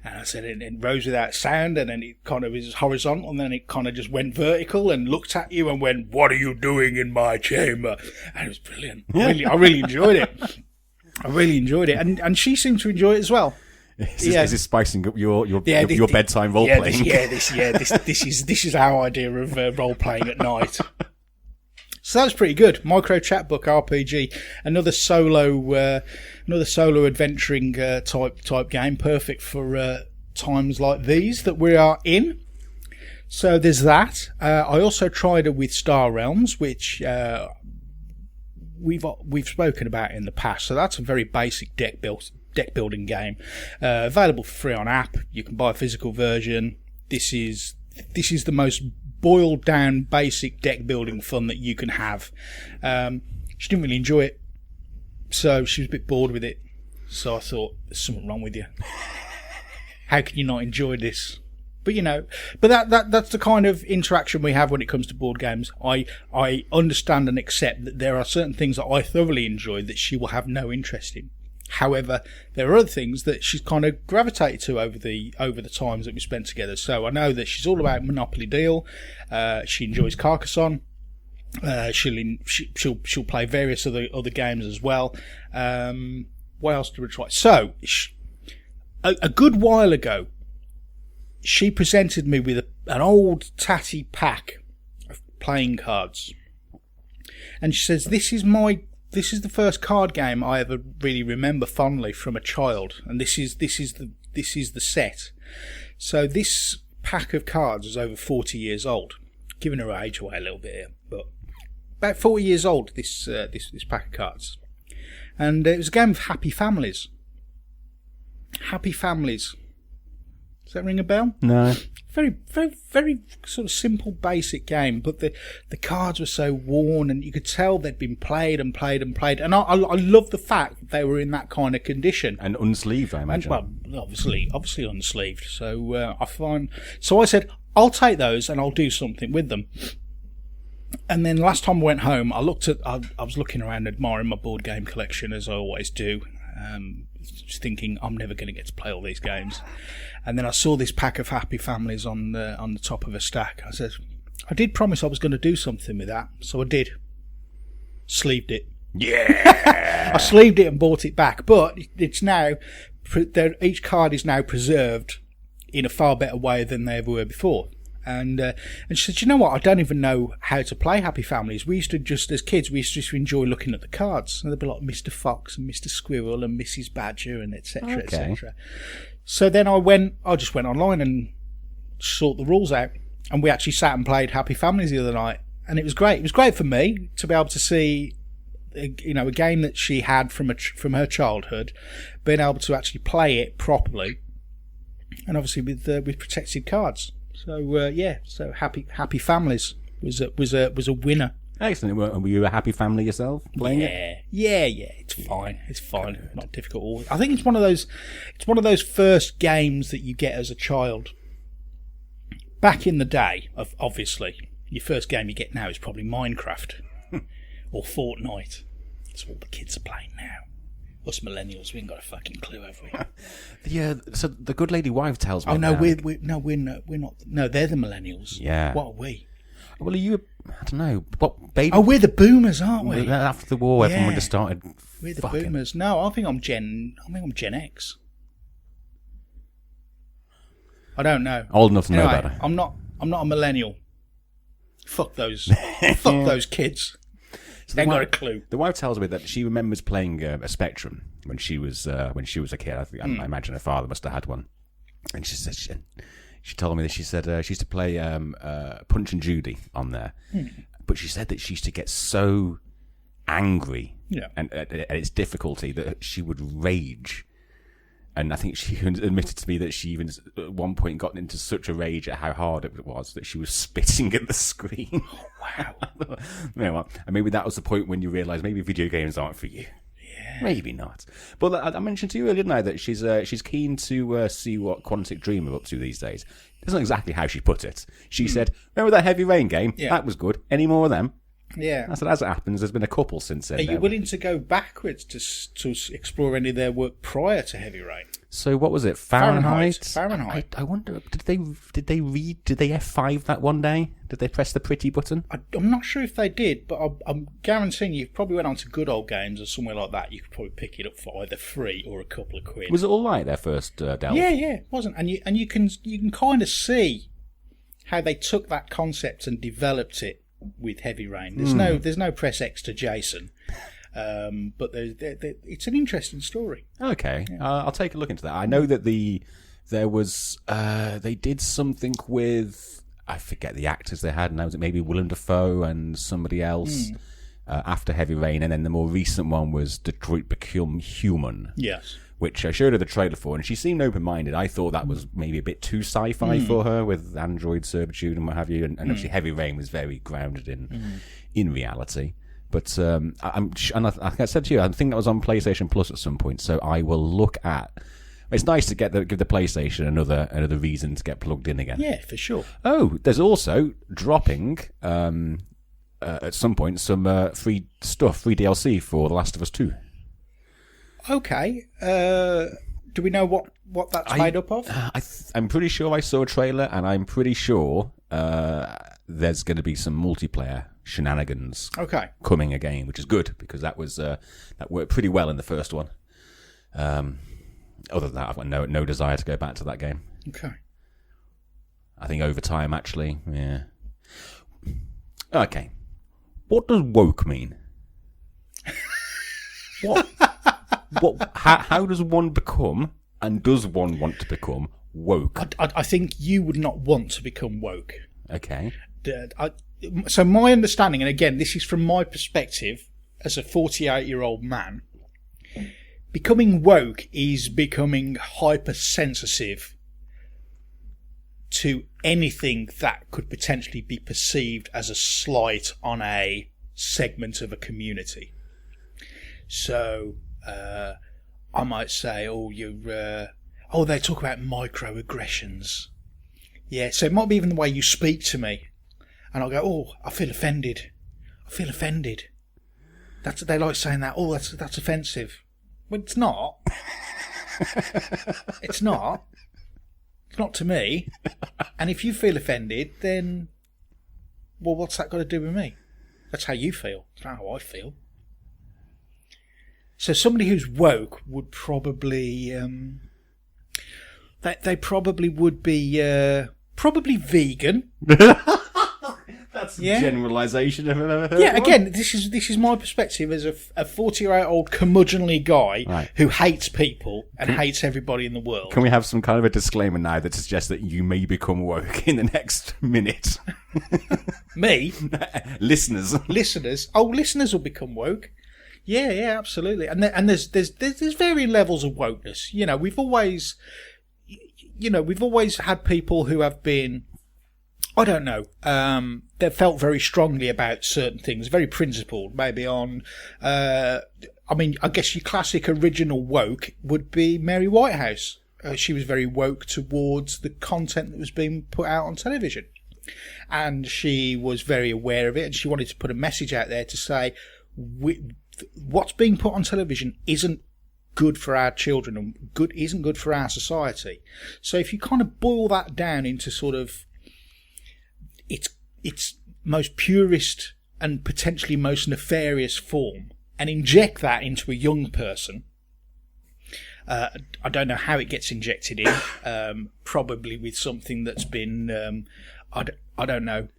and I said it rose without sound, and then it kind of was horizontal, and then it kind of just went vertical and looked at you and went, "What are you doing in my chamber?" And it was brilliant. I really enjoyed it. And she seemed to enjoy it as well. Is this spicing up your bedtime role playing? This is our idea of role playing at night. So that was pretty good. Chapbook RPG, another solo adventuring type game, perfect for times like these that we are in. So there's that. I also tried it with Star Realms, which we've spoken about in the past. So that's a very basic deck building game, available for free on app. You can buy a physical version. This is the most boiled down basic deck building fun that you can have. She didn't really enjoy it, so she was a bit bored with it. So I thought, there's something wrong with you. How can you not enjoy this? But that's the kind of interaction we have when it comes to board games. I understand and accept that there are certain things that I thoroughly enjoy that she will have no interest in. However, there are other things that she's kind of gravitated to over the times that we spent together. So I know that she's all about Monopoly Deal. She enjoys Carcassonne. She'll play various other games as well. What else do we try? So a good while ago, she presented me with an old tatty pack of playing cards, and she says, "This is the first card game I ever really remember fondly from a child, and this is the set." So this pack of cards is over 40 years old, giving her age away a little bit here, but about 40 years old. This pack of cards, and it was a game of Happy Families. Happy Families. Does that ring a bell? No. Very, very, very sort of simple, basic game, but the cards were so worn, and you could tell they'd been played and played and played. And I love the fact that they were in that kind of condition. And unsleeved, I imagine. And, well, obviously unsleeved. So I said, I'll take those and I'll do something with them. And then last time I went home, I was looking around admiring my board game collection, as I always do. Just thinking I'm never going to get to play all these games, and then I saw this pack of Happy Families on the top of a stack. I said, I did promise I was going to do something with that, so I did. Sleeved it. Yeah. I sleeved it and bought it back, but it's now each card is now preserved in a far better way than they ever were before. And she said, you know what, I don't even know how to play Happy Families. We used to as kids, we used to just enjoy looking at the cards. And there'd be like Mr. Fox and Mr. Squirrel and Mrs. Badger and etc. etc. So then I just went online and sought the rules out. And we actually sat and played Happy Families the other night. And it was great. It was great for me to be able to see a game that she had from her childhood, being able to actually play it properly. And obviously with protected cards. So Happy Families was a winner. Excellent. Were you a happy family yourself playing it? Yeah. It's fine. It's fine. Good. Not difficult. I think it's one of those first games that you get as a child. Back in the day, obviously, your first game you get now is probably Minecraft or Fortnite. That's what the kids are playing now. Us millennials, we ain't got a fucking clue, have we? Yeah. So the good lady wife tells me. Oh no, we're not. No, they're the millennials. Yeah. What are we? Well, are you? I don't know. What baby? Oh, we're the boomers, aren't we? After the war, everyone would have started. We're the boomers. No, I think I'm Gen X. I don't know. Old enough to know better. I'm not a millennial. Fuck those. Fuck those kids. So they ain't got a clue. The wife tells me that she remembers playing a Spectrum when she was a kid. I imagine her father must have had one. And she said she told me that she said she used to play Punch and Judy on there, but she said that she used to get so angry and at its difficulty that she would rage. And I think she admitted to me that she even at one point got into such a rage at how hard it was that she was spitting at the screen. Oh, wow. You know what? And maybe that was the point when you realise maybe video games aren't for you. Yeah. Maybe not. But I mentioned to you earlier, didn't I, that she's keen to see what Quantic Dream are up to these days. That's not exactly how she put it. She said, remember that Heavy Rain game? Yeah. That was good. Any more of them? Yeah. I said, as it happens, there's been a couple since then. Are you willing to go backwards to explore any of their work prior to Heavy Rain? So what was it? Fahrenheit. I wonder, did they F5 that one day? Did they press the pretty button? I'm not sure if they did, but I'm guaranteeing you probably went on to Good Old Games or somewhere like that. You could probably pick it up for either free or a couple of quid. Was it all right, their first delve? Yeah, it wasn't. And you can kind of see how they took that concept and developed it with Heavy Rain. There's no press X to Jason. But it's an interesting story. Okay, yeah. I'll take a look into that. I know that there was they did something with, I forget the actors they had, and was it maybe Willem Dafoe and somebody else after Heavy Rain, and then the more recent one was Detroit Become Human. Yes. Which I showed her the trailer for, and she seemed open-minded. I thought that was maybe a bit too sci-fi for her, with android servitude and what have you. And obviously, Heavy Rain was very grounded in reality. But like I said to you, I think that was on PlayStation Plus at some point. So I will look at It's nice to give the PlayStation another reason to get plugged in again. Yeah, for sure. Oh, there's also dropping at some point some free DLC for The Last of Us 2. Okay. Do we know what that's made up of? I'm pretty sure I saw a trailer, and I'm pretty sure there's going to be some multiplayer shenanigans coming again, which is good because that worked pretty well in the first one. Other than that, I've got no desire to go back to that game. Okay. I think over time, actually, yeah. Okay. What does woke mean? What? How does one become, and does one want to become woke? I think you would not want to become woke. Okay. So my understanding, and again, this is from my perspective as a 48-year-old man, becoming woke is becoming hypersensitive to anything that could potentially be perceived as a slight on a segment of a community. So I might say, they talk about microaggressions. Yeah, so it might be even the way you speak to me. And I'll go, I feel offended. They like saying that. Oh, that's offensive. Well, it's not. It's not. It's not to me. And if you feel offended, then, well, what's that got to do with me? That's how you feel. It's not how I feel. So somebody who's woke would probably, they probably would be, probably vegan. That's a generalisation if I've ever heard. Yeah, again, this is my perspective as a 40-year-old curmudgeonly guy who hates people and hates everybody in the world. Can we have some kind of a disclaimer now that suggests that you may become woke in the next minute? Me? Listeners. Oh, listeners will become woke. Yeah, absolutely. And there's varying levels of wokeness. We've always had people who have been, I don't know, they've felt very strongly about certain things, very principled, maybe on, I guess your classic original woke would be Mary Whitehouse. She was very woke towards the content that was being put out on television. And she was very aware of it, and she wanted to put a message out there to say, what's being put on television isn't good for our children and isn't good for our society. So if you kind of boil that down into sort of its most purest and potentially most nefarious form and inject that into a young person, I don't know how it gets injected in, probably with something that's been, I don't know,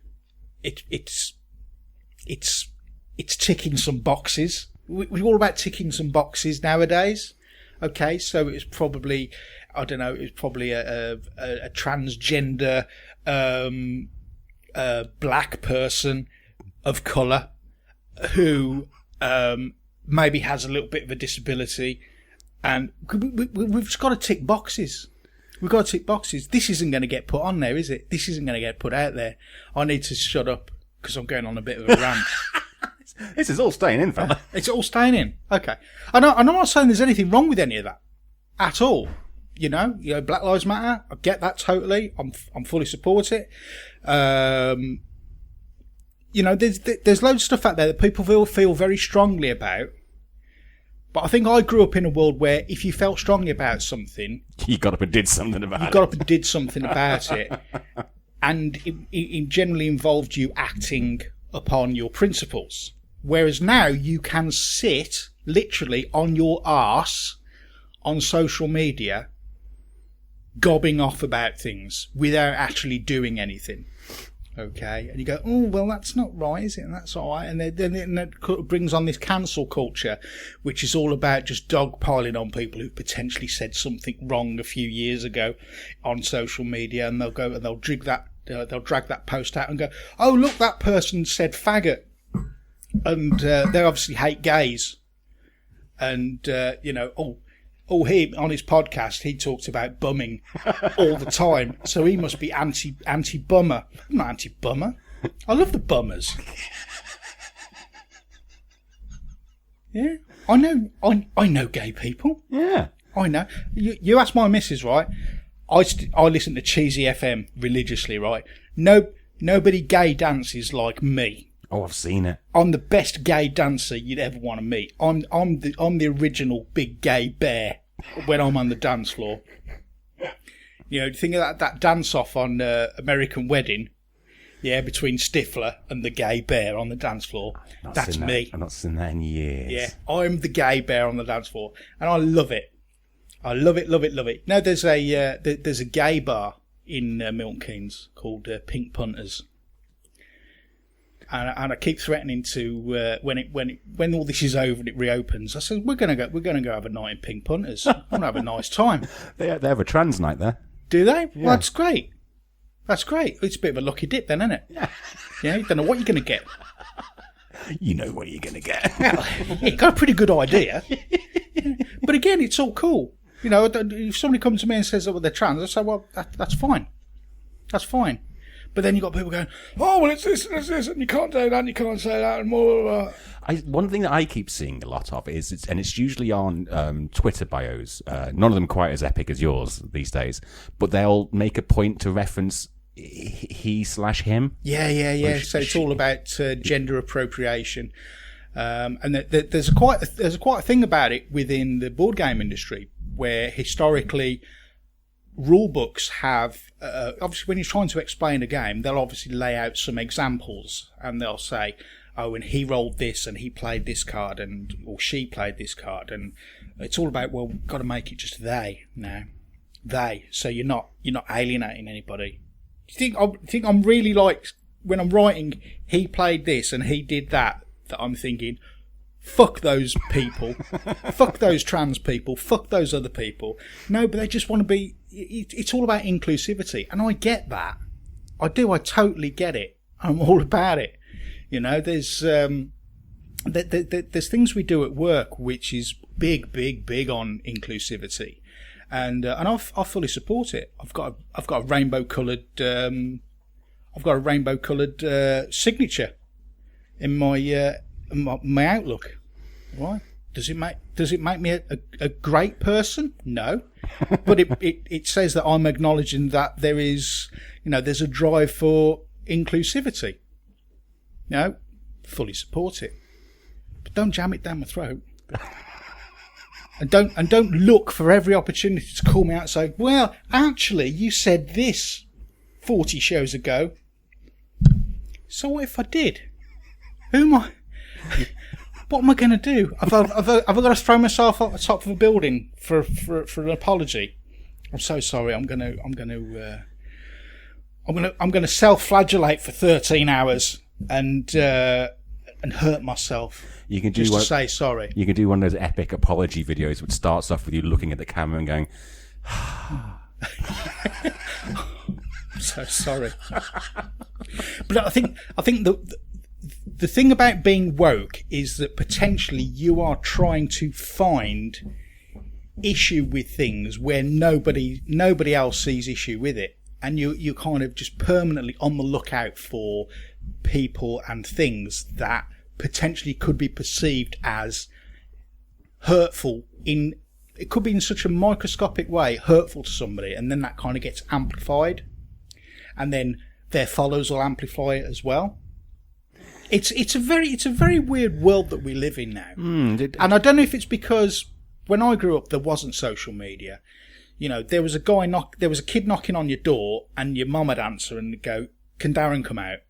it's ticking some boxes. We're all about ticking some boxes nowadays. Okay, so it's probably, I don't know, it's probably a transgender black person of colour who maybe has a little bit of a disability, and we've just got to tick boxes. We've got to tick boxes. This isn't going to get put on there, is it? This isn't going to get put out there. I need to shut up because I'm going on a bit of a rant. This is all staying in, fella. It's all staying in. Okay. I'm not saying there's anything wrong with any of that at all. Black Lives Matter. I get that totally. I'm fully support it. There's loads of stuff out there that people feel very strongly about. But I think I grew up in a world where if you felt strongly about something, you got up and did something about it. You got up and did something about it, and it generally involved you acting upon your principles. Whereas now you can sit literally on your arse on social media gobbing off about things without actually doing anything. Okay, and you go, oh, well, that's not right, is it? And that's all right. And then that brings on this cancel culture, which is all about just dogpiling on people who potentially said something wrong a few years ago on social media, and they'll go and they'll drag that post out and go, oh, look, that person said faggot, and they obviously hate gays, and Oh, he on his podcast he talks about bumming all the time, so he must be anti-bummer. I'm not anti-bummer. I love the bummers. Yeah, I know gay people. Yeah, I know. You ask my missus, right? I listen to Cheesy FM religiously, right? Nobody gay dances like me. Oh, I've seen it. I'm the best gay dancer you'd ever want to meet. I'm the original big gay bear when I'm on the dance floor. You know, think of that dance off on American Wedding, between Stifler and the gay bear on the dance floor. That's me. I've not seen that in years. Yeah, I'm the gay bear on the dance floor, and I love it. I love it, love it, love it. Now there's a gay bar in Milton Keynes called Pink Punters. And I keep threatening to when all this is over and it reopens. I said we're gonna go have a night in Pink Punters. I want to have a nice time. They have a trans night there. Do they? Yeah. Well, that's great. That's great. It's a bit of a lucky dip, then, isn't it? Yeah. Yeah. You don't know what you're gonna get. You know what you're gonna get. Well, you got a pretty good idea. But again, it's all cool. You know, if somebody comes to me and says that they're trans, I say, well, that's fine. That's fine. But then you got people going, oh, well, it's this, and you can't do that, and you can't say that, and more. One thing that I keep seeing a lot of is, it's usually on Twitter bios. None of them quite as epic as yours these days, but they'll make a point to reference he/him. Yeah. So it's all about gender appropriation, and there's quite a thing about it within the board game industry, where historically rule books have obviously when you're trying to explain a game, they'll obviously lay out some examples, and they'll say, oh, and he rolled this and he played this card, or she played this card, and it's all about, well, got to make it just they now, so you're not alienating anybody. Do you think I'm really like, when I'm writing he played this and he did that I'm thinking, fuck those people, fuck those trans people, fuck those other people? No, but they just want to be. It's all about inclusivity, and I get that. I do. I totally get it. I'm all about it. You know, there's things we do at work which is big on inclusivity, and I fully support it. I've got a rainbow coloured signature in my Outlook. Why? Does it make me a great person? No, but it says that I'm acknowledging that there's a drive for inclusivity. No, fully support it, but don't jam it down my throat, and don't look for every opportunity to call me out and say, well, actually, you said this 40 shows ago. So what if I did? Who am I? What am I going to do? Have I got to throw myself off the top of a building for an apology? I'm so sorry. I'm going to self-flagellate for 13 hours and hurt myself. You can do just to say sorry. You can do one of those epic apology videos which starts off with you looking at the camera and going, I'm so sorry. But I think the thing about being woke is that potentially you are trying to find issue with things where nobody else sees issue with it, and you're kind of just permanently on the lookout for people and things that potentially could be perceived as hurtful. It could be in such a microscopic way hurtful to somebody, and then that kind of gets amplified, and then their followers will amplify it as well. It's a very weird world that we live in now, and I don't know if it's because when I grew up there wasn't social media. You know, there was a kid knocking on your door, and your mum would answer and go, "Can Darren come out?"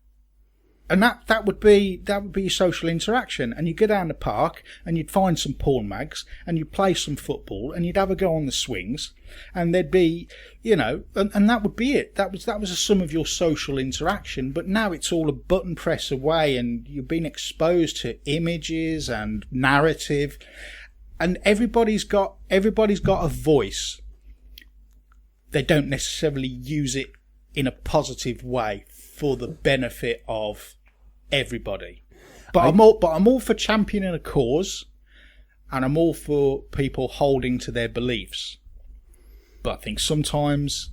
And that would be your social interaction. And you'd go down the park and you'd find some porn mags and you'd play some football and you'd have a go on the swings, and there'd be, and that would be it. That was a sum of your social interaction. But now it's all a button press away, and you've been exposed to images and narrative, and everybody's got a voice. They don't necessarily use it in a positive way for the benefit of everybody. But I'm all for championing a cause, and I'm all for people holding to their beliefs. But I think sometimes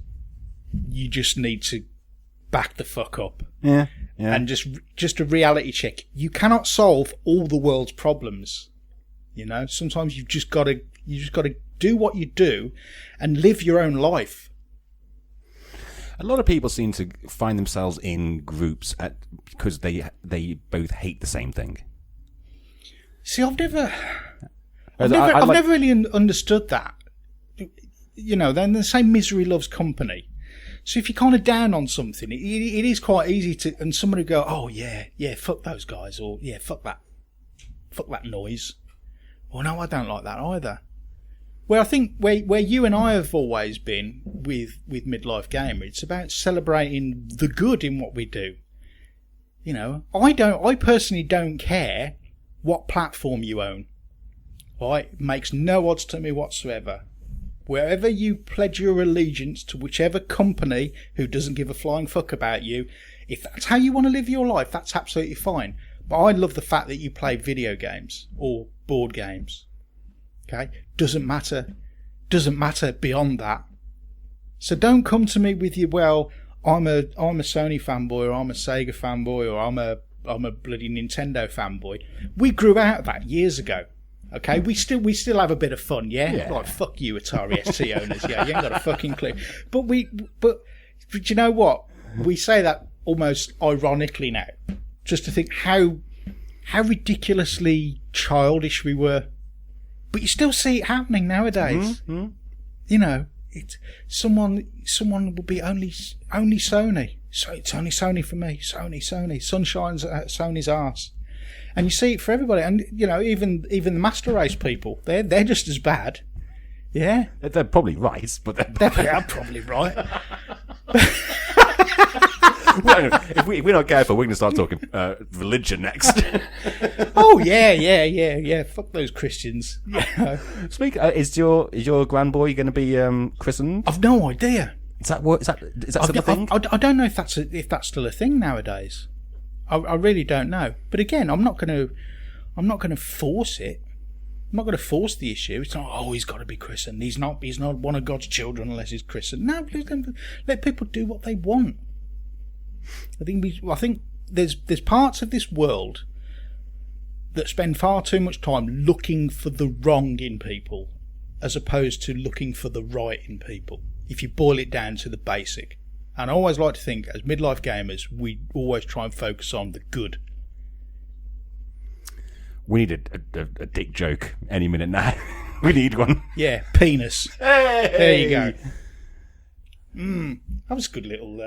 you just need to back the fuck up. Yeah. And just a reality check. You cannot solve all the world's problems. Sometimes you've just got to do what you do and live your own life. A lot of people seem to find themselves in groups because they both hate the same thing. See, I've never really understood that. You know, then the same misery loves company. So if you're kind of down on something, it is quite easy to, and somebody go, oh yeah, fuck those guys, or yeah, fuck that noise. Well, no, I don't like that either. Well, I think where you and I have always been with Midlife Gamer, it's about celebrating the good in what we do. You know, I personally don't care what platform you own. Right? It makes no odds to me whatsoever. Wherever you pledge your allegiance to whichever company who doesn't give a flying fuck about you, if that's how you want to live your life, that's absolutely fine. But I love the fact that you play video games or board games. Okay? Doesn't matter beyond that. So don't come to me with your, well, I'm a Sony fanboy, or I'm a Sega fanboy, or I'm a bloody Nintendo fanboy. We grew out of that years ago. Okay, we still have a bit of fun, yeah? Like, fuck you, Atari ST owners, yeah, you ain't got a fucking clue. But you know what? We say that almost ironically now, just to think how ridiculously childish we were. But you still see it happening nowadays. Mm-hmm. You know, someone will be only Sony. So it's only Sony for me. Sony. Sun shines at Sony's arse. And you see it for everybody, and you know, even the Master Race people, they're just as bad. Yeah, they're probably right, but they are probably right. If we're not careful, we're going to start talking religion next. Oh yeah. Fuck those Christians. Yeah. Is your grandboy going to be christened? I've no idea. Is that still a thing? I don't know if that's still a thing nowadays. I really don't know. But again, I'm not going to force it. I'm not going to force the issue. It's not, oh, he's got to be christened. He's not one of God's children unless he's christened. No, let people do what they want. I think there's parts of this world that spend far too much time looking for the wrong in people as opposed to looking for the right in people, if you boil it down to the basic. And I always like to think, as midlife gamers, we always try and focus on the good. We need a dick joke any minute now. We need one. Yeah, penis. Hey! There you go. That was a good little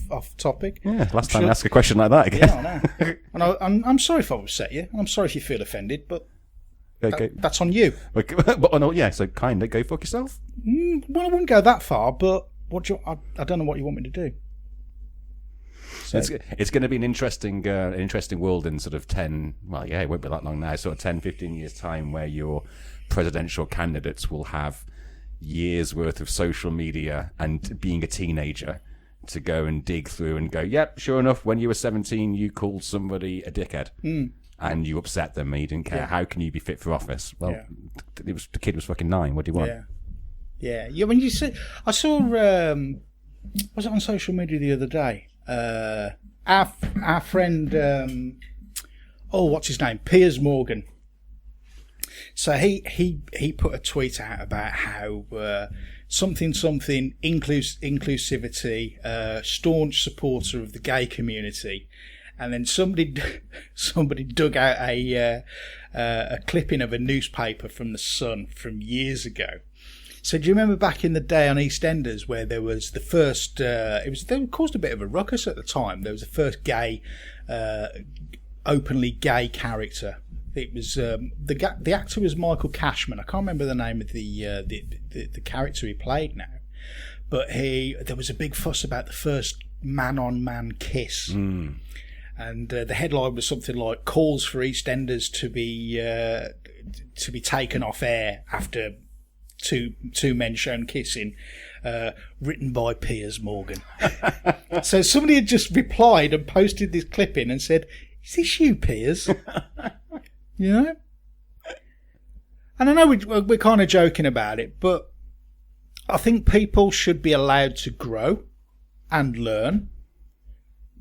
off topic. Yeah, last time I asked a question like that again. Yeah, I know. And I'm sorry if I've upset you. I'm sorry if you feel offended, but that's on you. So kind of go fuck yourself. Well, I wouldn't go that far, but I don't know what you want me to do. So. It's going to be an interesting world in sort of 10, well, yeah, it won't be that long now, sort of 10, 15 years' time, where your presidential candidates will have years' worth of social media and being a teenager to go and dig through and go, yep, sure enough, when you were 17, you called somebody a dickhead. And you upset them and you didn't care. Yeah. How can you be fit for office? Well, the kid was fucking 9. What do you want? Yeah. When you said, I saw, was it on social media the other day? Our friend, what's his name? Piers Morgan. So he put a tweet out about how something inclusivity, staunch supporter of the gay community. And then somebody dug out a clipping of a newspaper from the Sun from years ago. So do you remember back in the day on EastEnders where there was the first? They caused a bit of a ruckus at the time. There was the first gay, openly gay character. It was the actor was Michael Cashman. I can't remember the name of the character he played now, but there was a big fuss about the first man-on-man kiss. And the headline was something like "Calls for EastEnders to be taken off air after two men shown kissing," written by Piers Morgan. So somebody had just replied and posted this clip in and said, "Is this you, Piers?" You know. And I know we're kind of joking about it, but I think people should be allowed to grow and learn.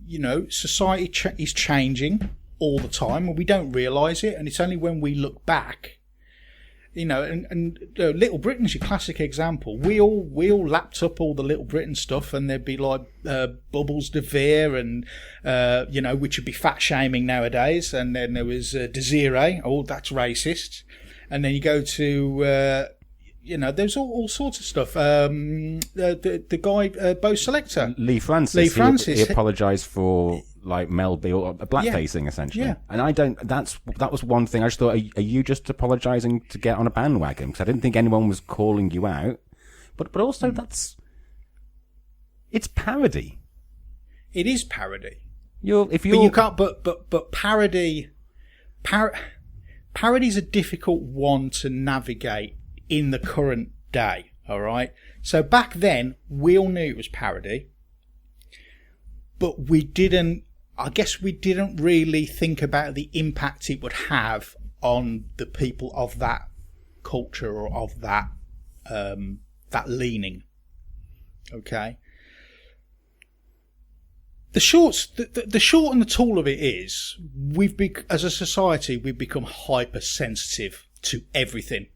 You know, society is changing all the time and we don't realise it, and it's only when we look back and Little Britain's your classic example. We all lapped up all the Little Britain stuff, and there'd be like Bubbles de Vere and which would be fat shaming nowadays. And then there was Desiree. Oh, that's racist. And then you go to there's all sorts of stuff. The guy Bo Selector, Lee Francis. He apologised for like Mel B or blackfacing essentially. Yeah. And that was one thing I just thought, are you just apologising to get on a bandwagon? Because I didn't think anyone was calling you out. But also it's parody. It is parody. But you can't. But parody. Parody's a difficult one to navigate in the current day. All right. So back then we all knew it was parody, but we didn't. I guess we didn't really think about the impact it would have on the people of that culture or of that leaning. Okay. The short and the tall of it is, as a society, we've become hypersensitive to everything,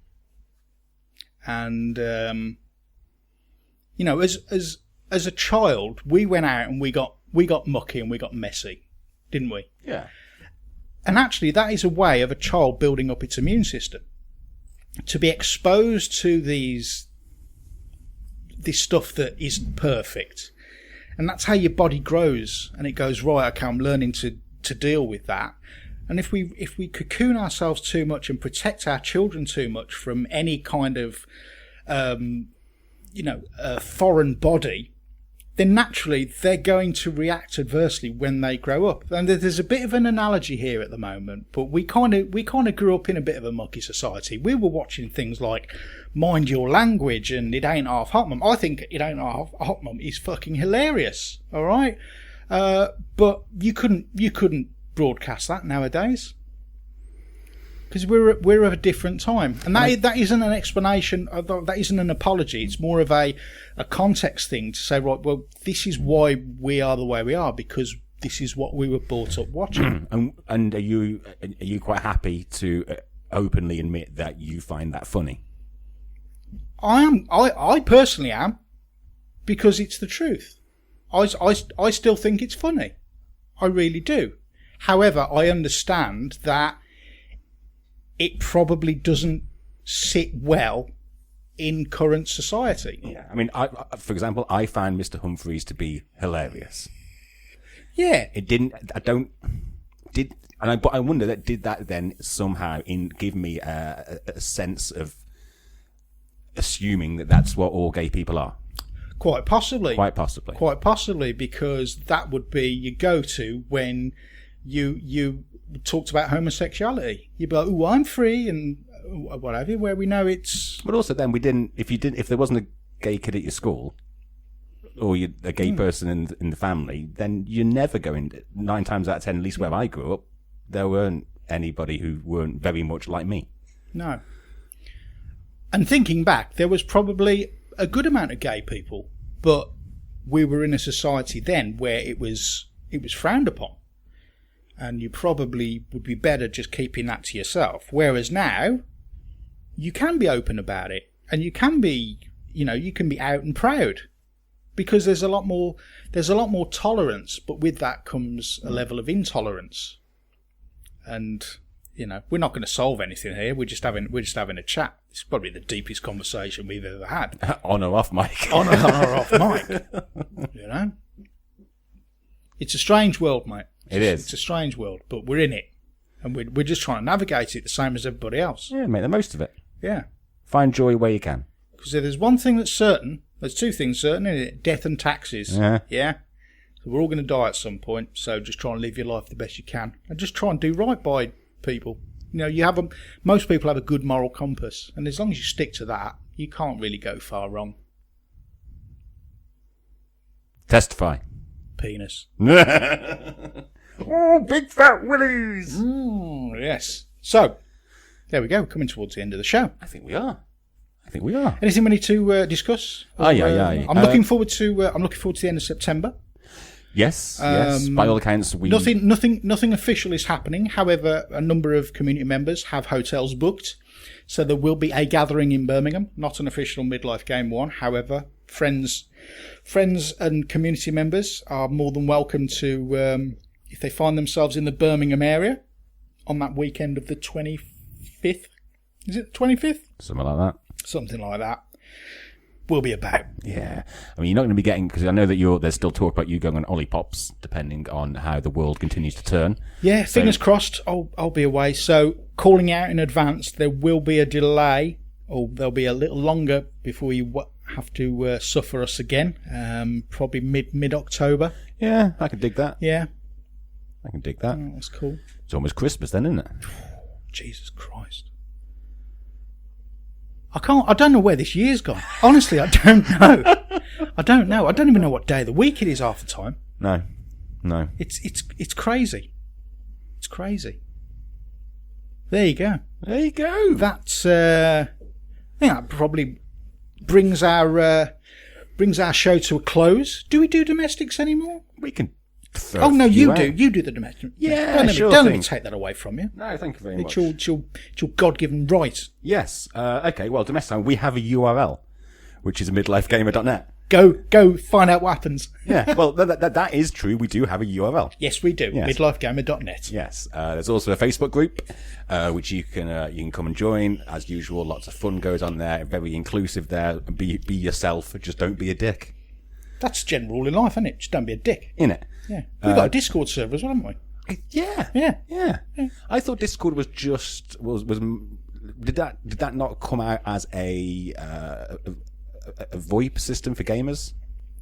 and as a child, we went out and we got mucky and we got messy, didn't we? Yeah. And actually, that is a way of a child building up its immune system, to be exposed to this stuff that isn't perfect. And that's how your body grows, and it goes, right, okay, I'm learning to deal with that. And if we cocoon ourselves too much and protect our children too much from any kind of foreign body, then naturally they're going to react adversely when they grow up. And there's a bit of an analogy here at the moment, but we kind of grew up in a bit of a mucky society. We were watching things like Mind Your Language and It Ain't Half Hot Mum. I think It Ain't Half Hot Mum is fucking hilarious. All right, but you couldn't broadcast that nowadays, because we're of a different time, and that isn't an explanation. That isn't an apology. It's more of a context thing to say, right, well, this is why we are the way we are, because this is what we were brought up watching. And are you quite happy to openly admit that you find that funny? I am. I personally am, because it's the truth. I still think it's funny. I really do. However, I understand that it probably doesn't sit well in current society. Yeah, I mean, for example, I found Mr. Humphreys to be hilarious. Yeah, it didn't. But I wonder did that then somehow give me a sense of assuming that that's what all gay people are. Quite possibly. Quite possibly. Quite possibly, because that would be your go-to when you talked about homosexuality. You'd be like, "Oh, I'm free," and whatever. Where we know it's. But also, then we didn't. If there wasn't a gay kid at your school, or a gay person in the family, then you're never going. 9 times out of 10, at least where I grew up, there weren't anybody who weren't very much like me. No. And thinking back, there was probably a good amount of gay people, but we were in a society then where it was frowned upon. And you probably would be better just keeping that to yourself. Whereas now, you can be open about it, and you can be out and proud, because there's a lot more tolerance. But with that comes a level of intolerance. And we're not going to solve anything here. We're just having a chat. It's probably the deepest conversation we've ever had. On or off mic. On or off mic. It's a strange world, mate. It is. It's a strange world, but we're in it, and we're just trying to navigate it the same as everybody else. Yeah, make the most of it. Yeah. Find joy where you can. Because if there's one thing that's certain, there's two things certain, isn't it? Death and taxes. Yeah. Yeah. So we're all going to die at some point. So just try and live your life the best you can, and just try and do right by people. Most people have a good moral compass, and as long as you stick to that, you can't really go far wrong. Testify. Penis. Oh, big fat willies! Yes. So, there we go. We're coming towards the end of the show. I think we are. Anything we need to discuss? Aye. I'm looking forward to the end of September. Yes, yes. By all accounts, nothing official is happening. However, a number of community members have hotels booked, so there will be a gathering in Birmingham. Not an official Midlife Game one. However, friends and community members are more than welcome to, if they find themselves in the Birmingham area on that weekend of the 25th. Is it the 25th? Something like that. Something like that. We'll be about. Yeah. I mean, you're not going to be getting, because I know that there's still talk about you going on Ollipops, depending on how the world continues to turn. Yeah, fingers crossed, I'll be away. So, calling out in advance, there will be a delay, or there'll be a little longer before you have to suffer us again. Probably mid-October. Yeah, I can dig that. Yeah. I can dig that. Oh, that's cool. It's almost Christmas then, isn't it? Jesus Christ. I don't know where this year's gone. Honestly, I don't know. I don't even know what day of the week it is half the time. No. It's crazy. It's crazy. There you go. That's, I think that probably brings our show to a close. Do we do domestics anymore? We can. Oh no, you do. You do the domestic. Yeah, don't let me take that away from you. No, thank you very much. It's your God-given right. Yes. Okay. Well, domestic. We have a URL, which is midlifegamer.net. Go find out what happens. Yeah. Well, that is true. We do have a URL. Yes, we do. Yes. Midlifegamer.net. Yes. There's also a Facebook group, which you can come and join. As usual, lots of fun goes on there. Very inclusive there. Be yourself. Just don't be a dick. That's general rule in life, isn't it? Just don't be a dick. Innit? Yeah. We've got a Discord server as well, haven't we? Yeah. I thought Discord was just did that not come out as a VoIP system for gamers?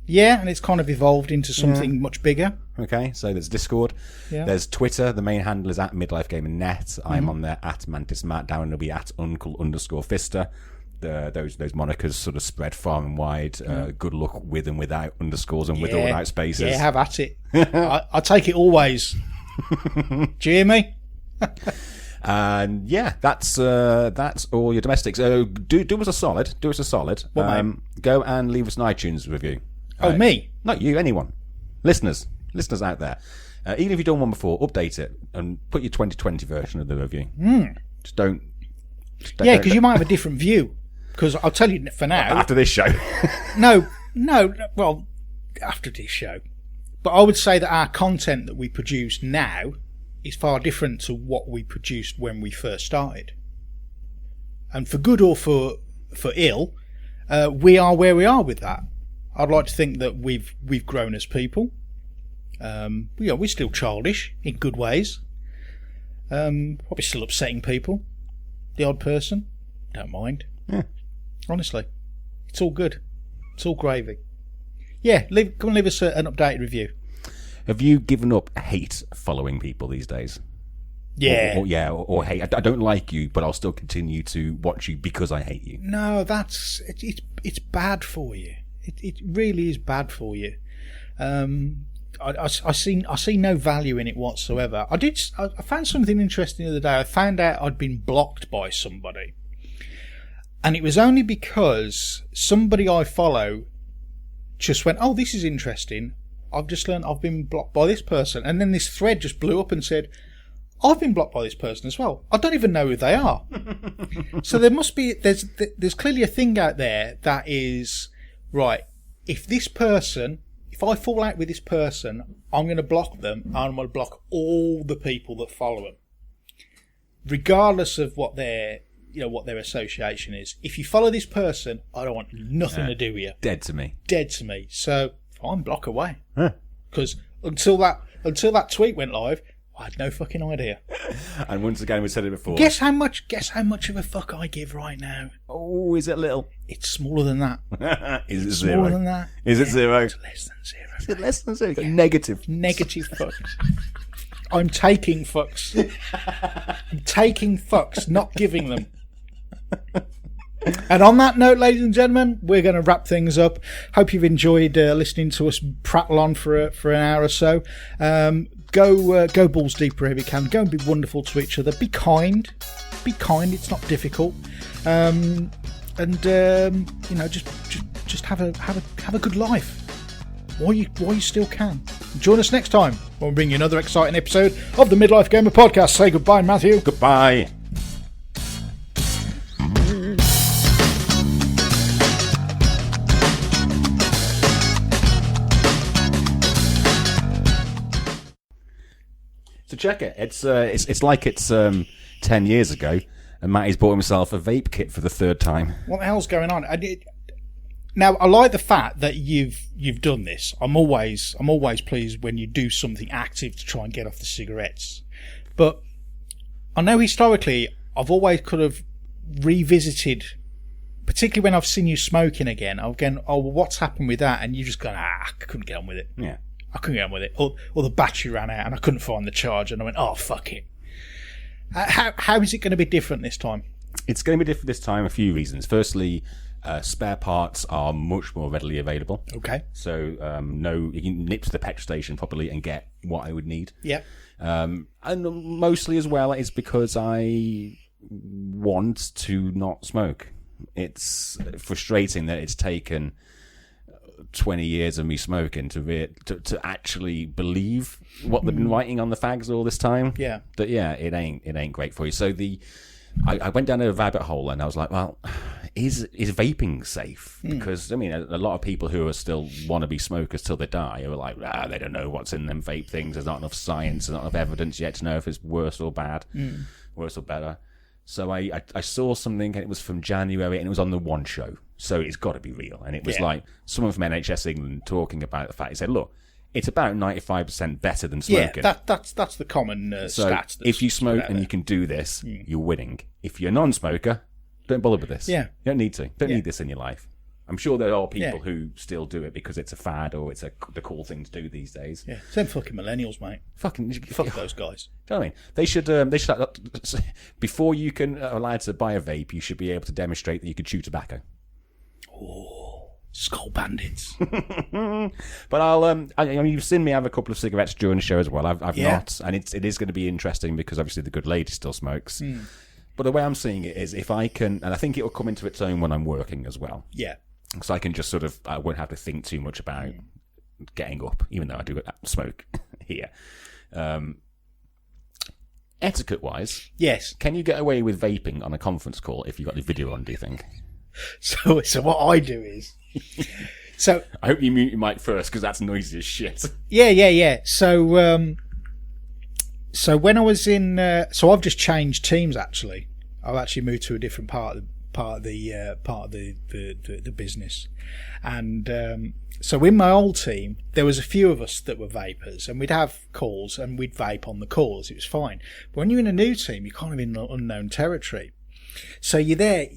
Yeah, and it's kind of evolved into something much bigger. Okay, so there's Discord. Yeah. There's Twitter. The main handle is at midlifegamernet. I'm on there at mantismatt. Darren will be at uncle_fister. Those monikers sort of spread far and wide. Good luck with and without underscores and with or without spaces. Yeah, have at it. I take it always. Do you hear me? And yeah, that's all your domestics. Do us a solid. What, go and leave us an iTunes review. Oh, me? Not you, anyone. Listeners out there. Even if you've done one before, update it and put your 2020 version of the review. Just don't. Yeah, because you might have a different view. Because I'll tell you for now. After this show. No. Well, after this show. But I would say that our content that we produce now is far different to what we produced when we first started. And for good or for ill, we are where we are with that. I'd like to think that we've grown as people. We're still childish in good ways. Probably still upsetting people. The odd person. Don't mind. Yeah. Honestly. It's all good. It's all gravy. Yeah, come and leave us an updated review. Have you given up hate following people these days? Yeah. Or hate. I don't like you, but I'll still continue to watch you because I hate you. No, it's bad for you. It really is bad for you. I see no value in it whatsoever. I found something interesting the other day. I found out I'd been blocked by somebody. And it was only because somebody I follow just went, oh, this is interesting. I've just learned I've been blocked by this person. And then this thread just blew up and said, I've been blocked by this person as well. I don't even know who they are. So there's clearly a thing out there that is, right, if I fall out with this person, I'm going to block them and I'm going to block all the people that follow them. Regardless of what their association is. If you follow this person, I don't want nothing to do with you. Dead to me. So I'm block away. Because until that tweet went live, I had no fucking idea. And once again, we said it before. Guess how much of a fuck I give right now? Oh, is it little? It's smaller than that. Is it smaller zero? Than that? Is it zero? It's less than zero. Is it less than zero? Yeah. Negative fucks. I'm taking fucks. I'm taking fucks, not giving them. And on that note, ladies and gentlemen, we're going to wrap things up. Hope you've enjoyed listening to us prattle on for an hour or so. Go balls deep wherever you can. Go and be wonderful to each other. Be kind. It's not difficult. Just have a good life while you still can. Join us next time when we bring you another exciting episode of the Midlife Gamer Podcast. Say goodbye, Matthew. Goodbye. So check it. It's like it's 10 years ago, and Matty's bought himself a vape kit for the third time. What the hell's going on? Now, I like the fact that you've done this. I'm always pleased when you do something active to try and get off the cigarettes. But I know historically I've always could have revisited, particularly when I've seen you smoking again. I've gone, oh, well, what's happened with that? And you just gone, I couldn't get on with it. Yeah. I couldn't get on with it. Or the battery ran out and I couldn't find the charger, and I went, oh, fuck it. How is it going to be different this time? It's going to be different this time. A few reasons. Firstly, spare parts are much more readily available. Okay. So you can nip to the petrol station properly and get what I would need. Yeah. And mostly as well is because I want to not smoke. It's frustrating that it's taken 20 years of me smoking to actually believe what they've been writing on the fags all this time. Yeah. But yeah, it ain't great for you. So I went down a rabbit hole and I was like, well, is vaping safe? Because I mean, a lot of people who are still wannabe smokers till they die are like, they don't know what's in them vape things. There's not enough science, there's not enough evidence yet to know if it's worse or bad, worse or better. So I saw something, and it was from January, and it was on the One Show. So it's got to be real. And it was like someone from NHS England talking about the fact. He said, look, it's about 95% better than smoking. Yeah, that's the common stat. If you smoke and you can do this, you're winning. If you're a non-smoker, don't bother with this. Yeah. You don't need to. Don't need this in your life. I'm sure there are people who still do it because it's a fad or it's the cool thing to do these days. Yeah, same fucking millennials, mate. Fuck those guys. Do you know what I mean? They should before you can allowed to buy a vape, you should be able to demonstrate that you could chew tobacco. Oh, skull bandits. But you've seen me have a couple of cigarettes during the show as well. I've not, and it is going to be interesting because obviously the good lady still smokes. But the way I'm seeing it is if I can, and I think it will come into its own when I'm working as well. Yeah. So I can just I won't have to think too much about getting up, even though I do smoke here. Etiquette-wise, yes. Can you get away with vaping on a conference call if you've got the video on, do you think? So what I do is... So I hope you mute your mic first, because that's noisy as shit. Yeah. So when I was in... so I've just changed teams, actually. I've actually moved to a different part of the business, and so in my old team there was a few of us that were vapers, and we'd have calls and we'd vape on the calls. It was fine. But when you're in a new team, you're kind of in unknown territory. So you're there,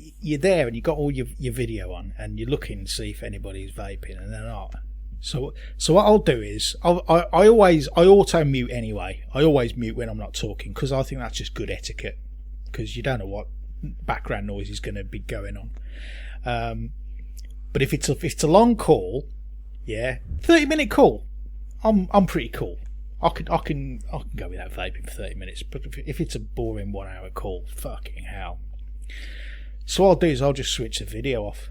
and you got all your video on, and you're looking to see if anybody's vaping, and they're not. So what I'll do is I auto mute anyway. I always mute when I'm not talking, because I think that's just good etiquette, because you don't know what background noise is going to be going on. But if it's a long call, 30-minute call, I'm pretty cool. I can go without vaping for 30 minutes. But if it's a boring 1 hour call, fucking hell. So what I'll do is I'll just switch the video off.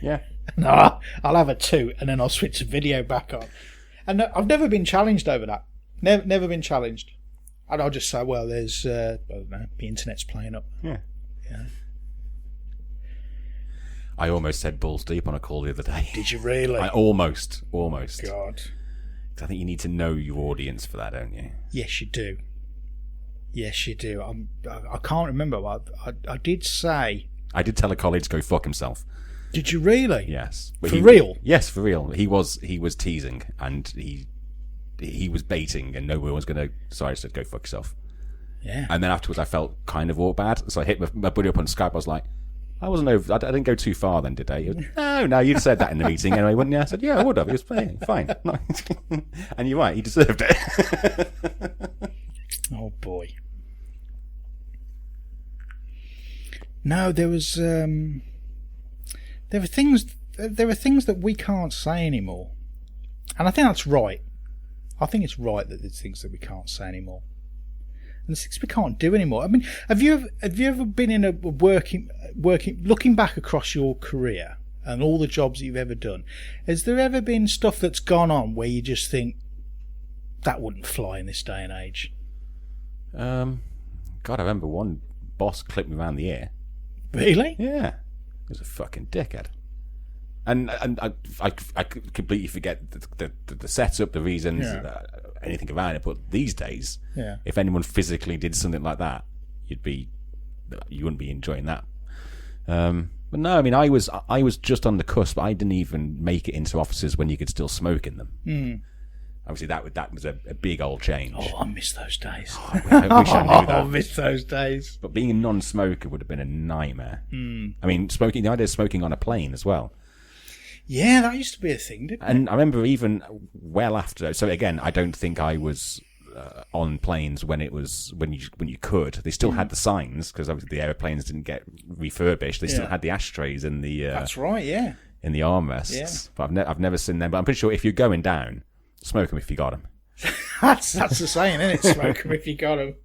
Yeah. No, I'll have a toot and then I'll switch the video back on. And I've never been challenged over that. Never been challenged. And I'll just say, well, there's, I don't know, the internet's playing up. Yeah. I almost said balls deep on a call the other day. Did you really? I almost. God. I think you need to know your audience for that, don't you? Yes, you do. I can't remember. I did say... I did tell a colleague to go fuck himself. Did you really? Yes. But for real? Yes, for real. He was teasing, and he was baiting, and no one was going to... So I said, go fuck yourself. Yeah. And then afterwards I felt kind of all bad, so I hit my buddy up on Skype. I was like, I didn't go too far then, did I? He was, no, you'd said that in the meeting anyway, wouldn't you? I said, yeah, I would have. He was fine. No. And you're right, he deserved it. Oh boy. No, there was there are things that we can't say anymore. And I think that's right. I think it's right that there's things that we can't say anymore. And there's things we can't do anymore. I mean, have you ever been in a working looking back across your career and all the jobs that you've ever done, has there ever been stuff that's gone on where you just think, that wouldn't fly in this day and age. God, I remember one boss clipped me around the ear. Really? Yeah. He was a fucking dickhead. And I completely forget the setup, the reasons, anything around it. But these days, if anyone physically did something like that, you wouldn't be enjoying that. But no, I mean, I was just on the cusp. I didn't even make it into offices when you could still smoke in them. Mm. Obviously, that was a big old change. Oh, I miss those days. Oh, I wish I knew that. I miss those days. But being a non-smoker would have been a nightmare. Mm. I mean, the idea of smoking on a plane as well. Yeah, that used to be a thing, didn't it? And I remember even well after. So again, I don't think I was on planes when you could. They still had the signs because obviously the airplanes didn't get refurbished. They still had the ashtrays in the. That's right. Yeah. In the armrests. Yeah. But I've never seen them. But I'm pretty sure if you're going down, smoke them if you got them. that's the saying, isn't it? Smoke them if you got them.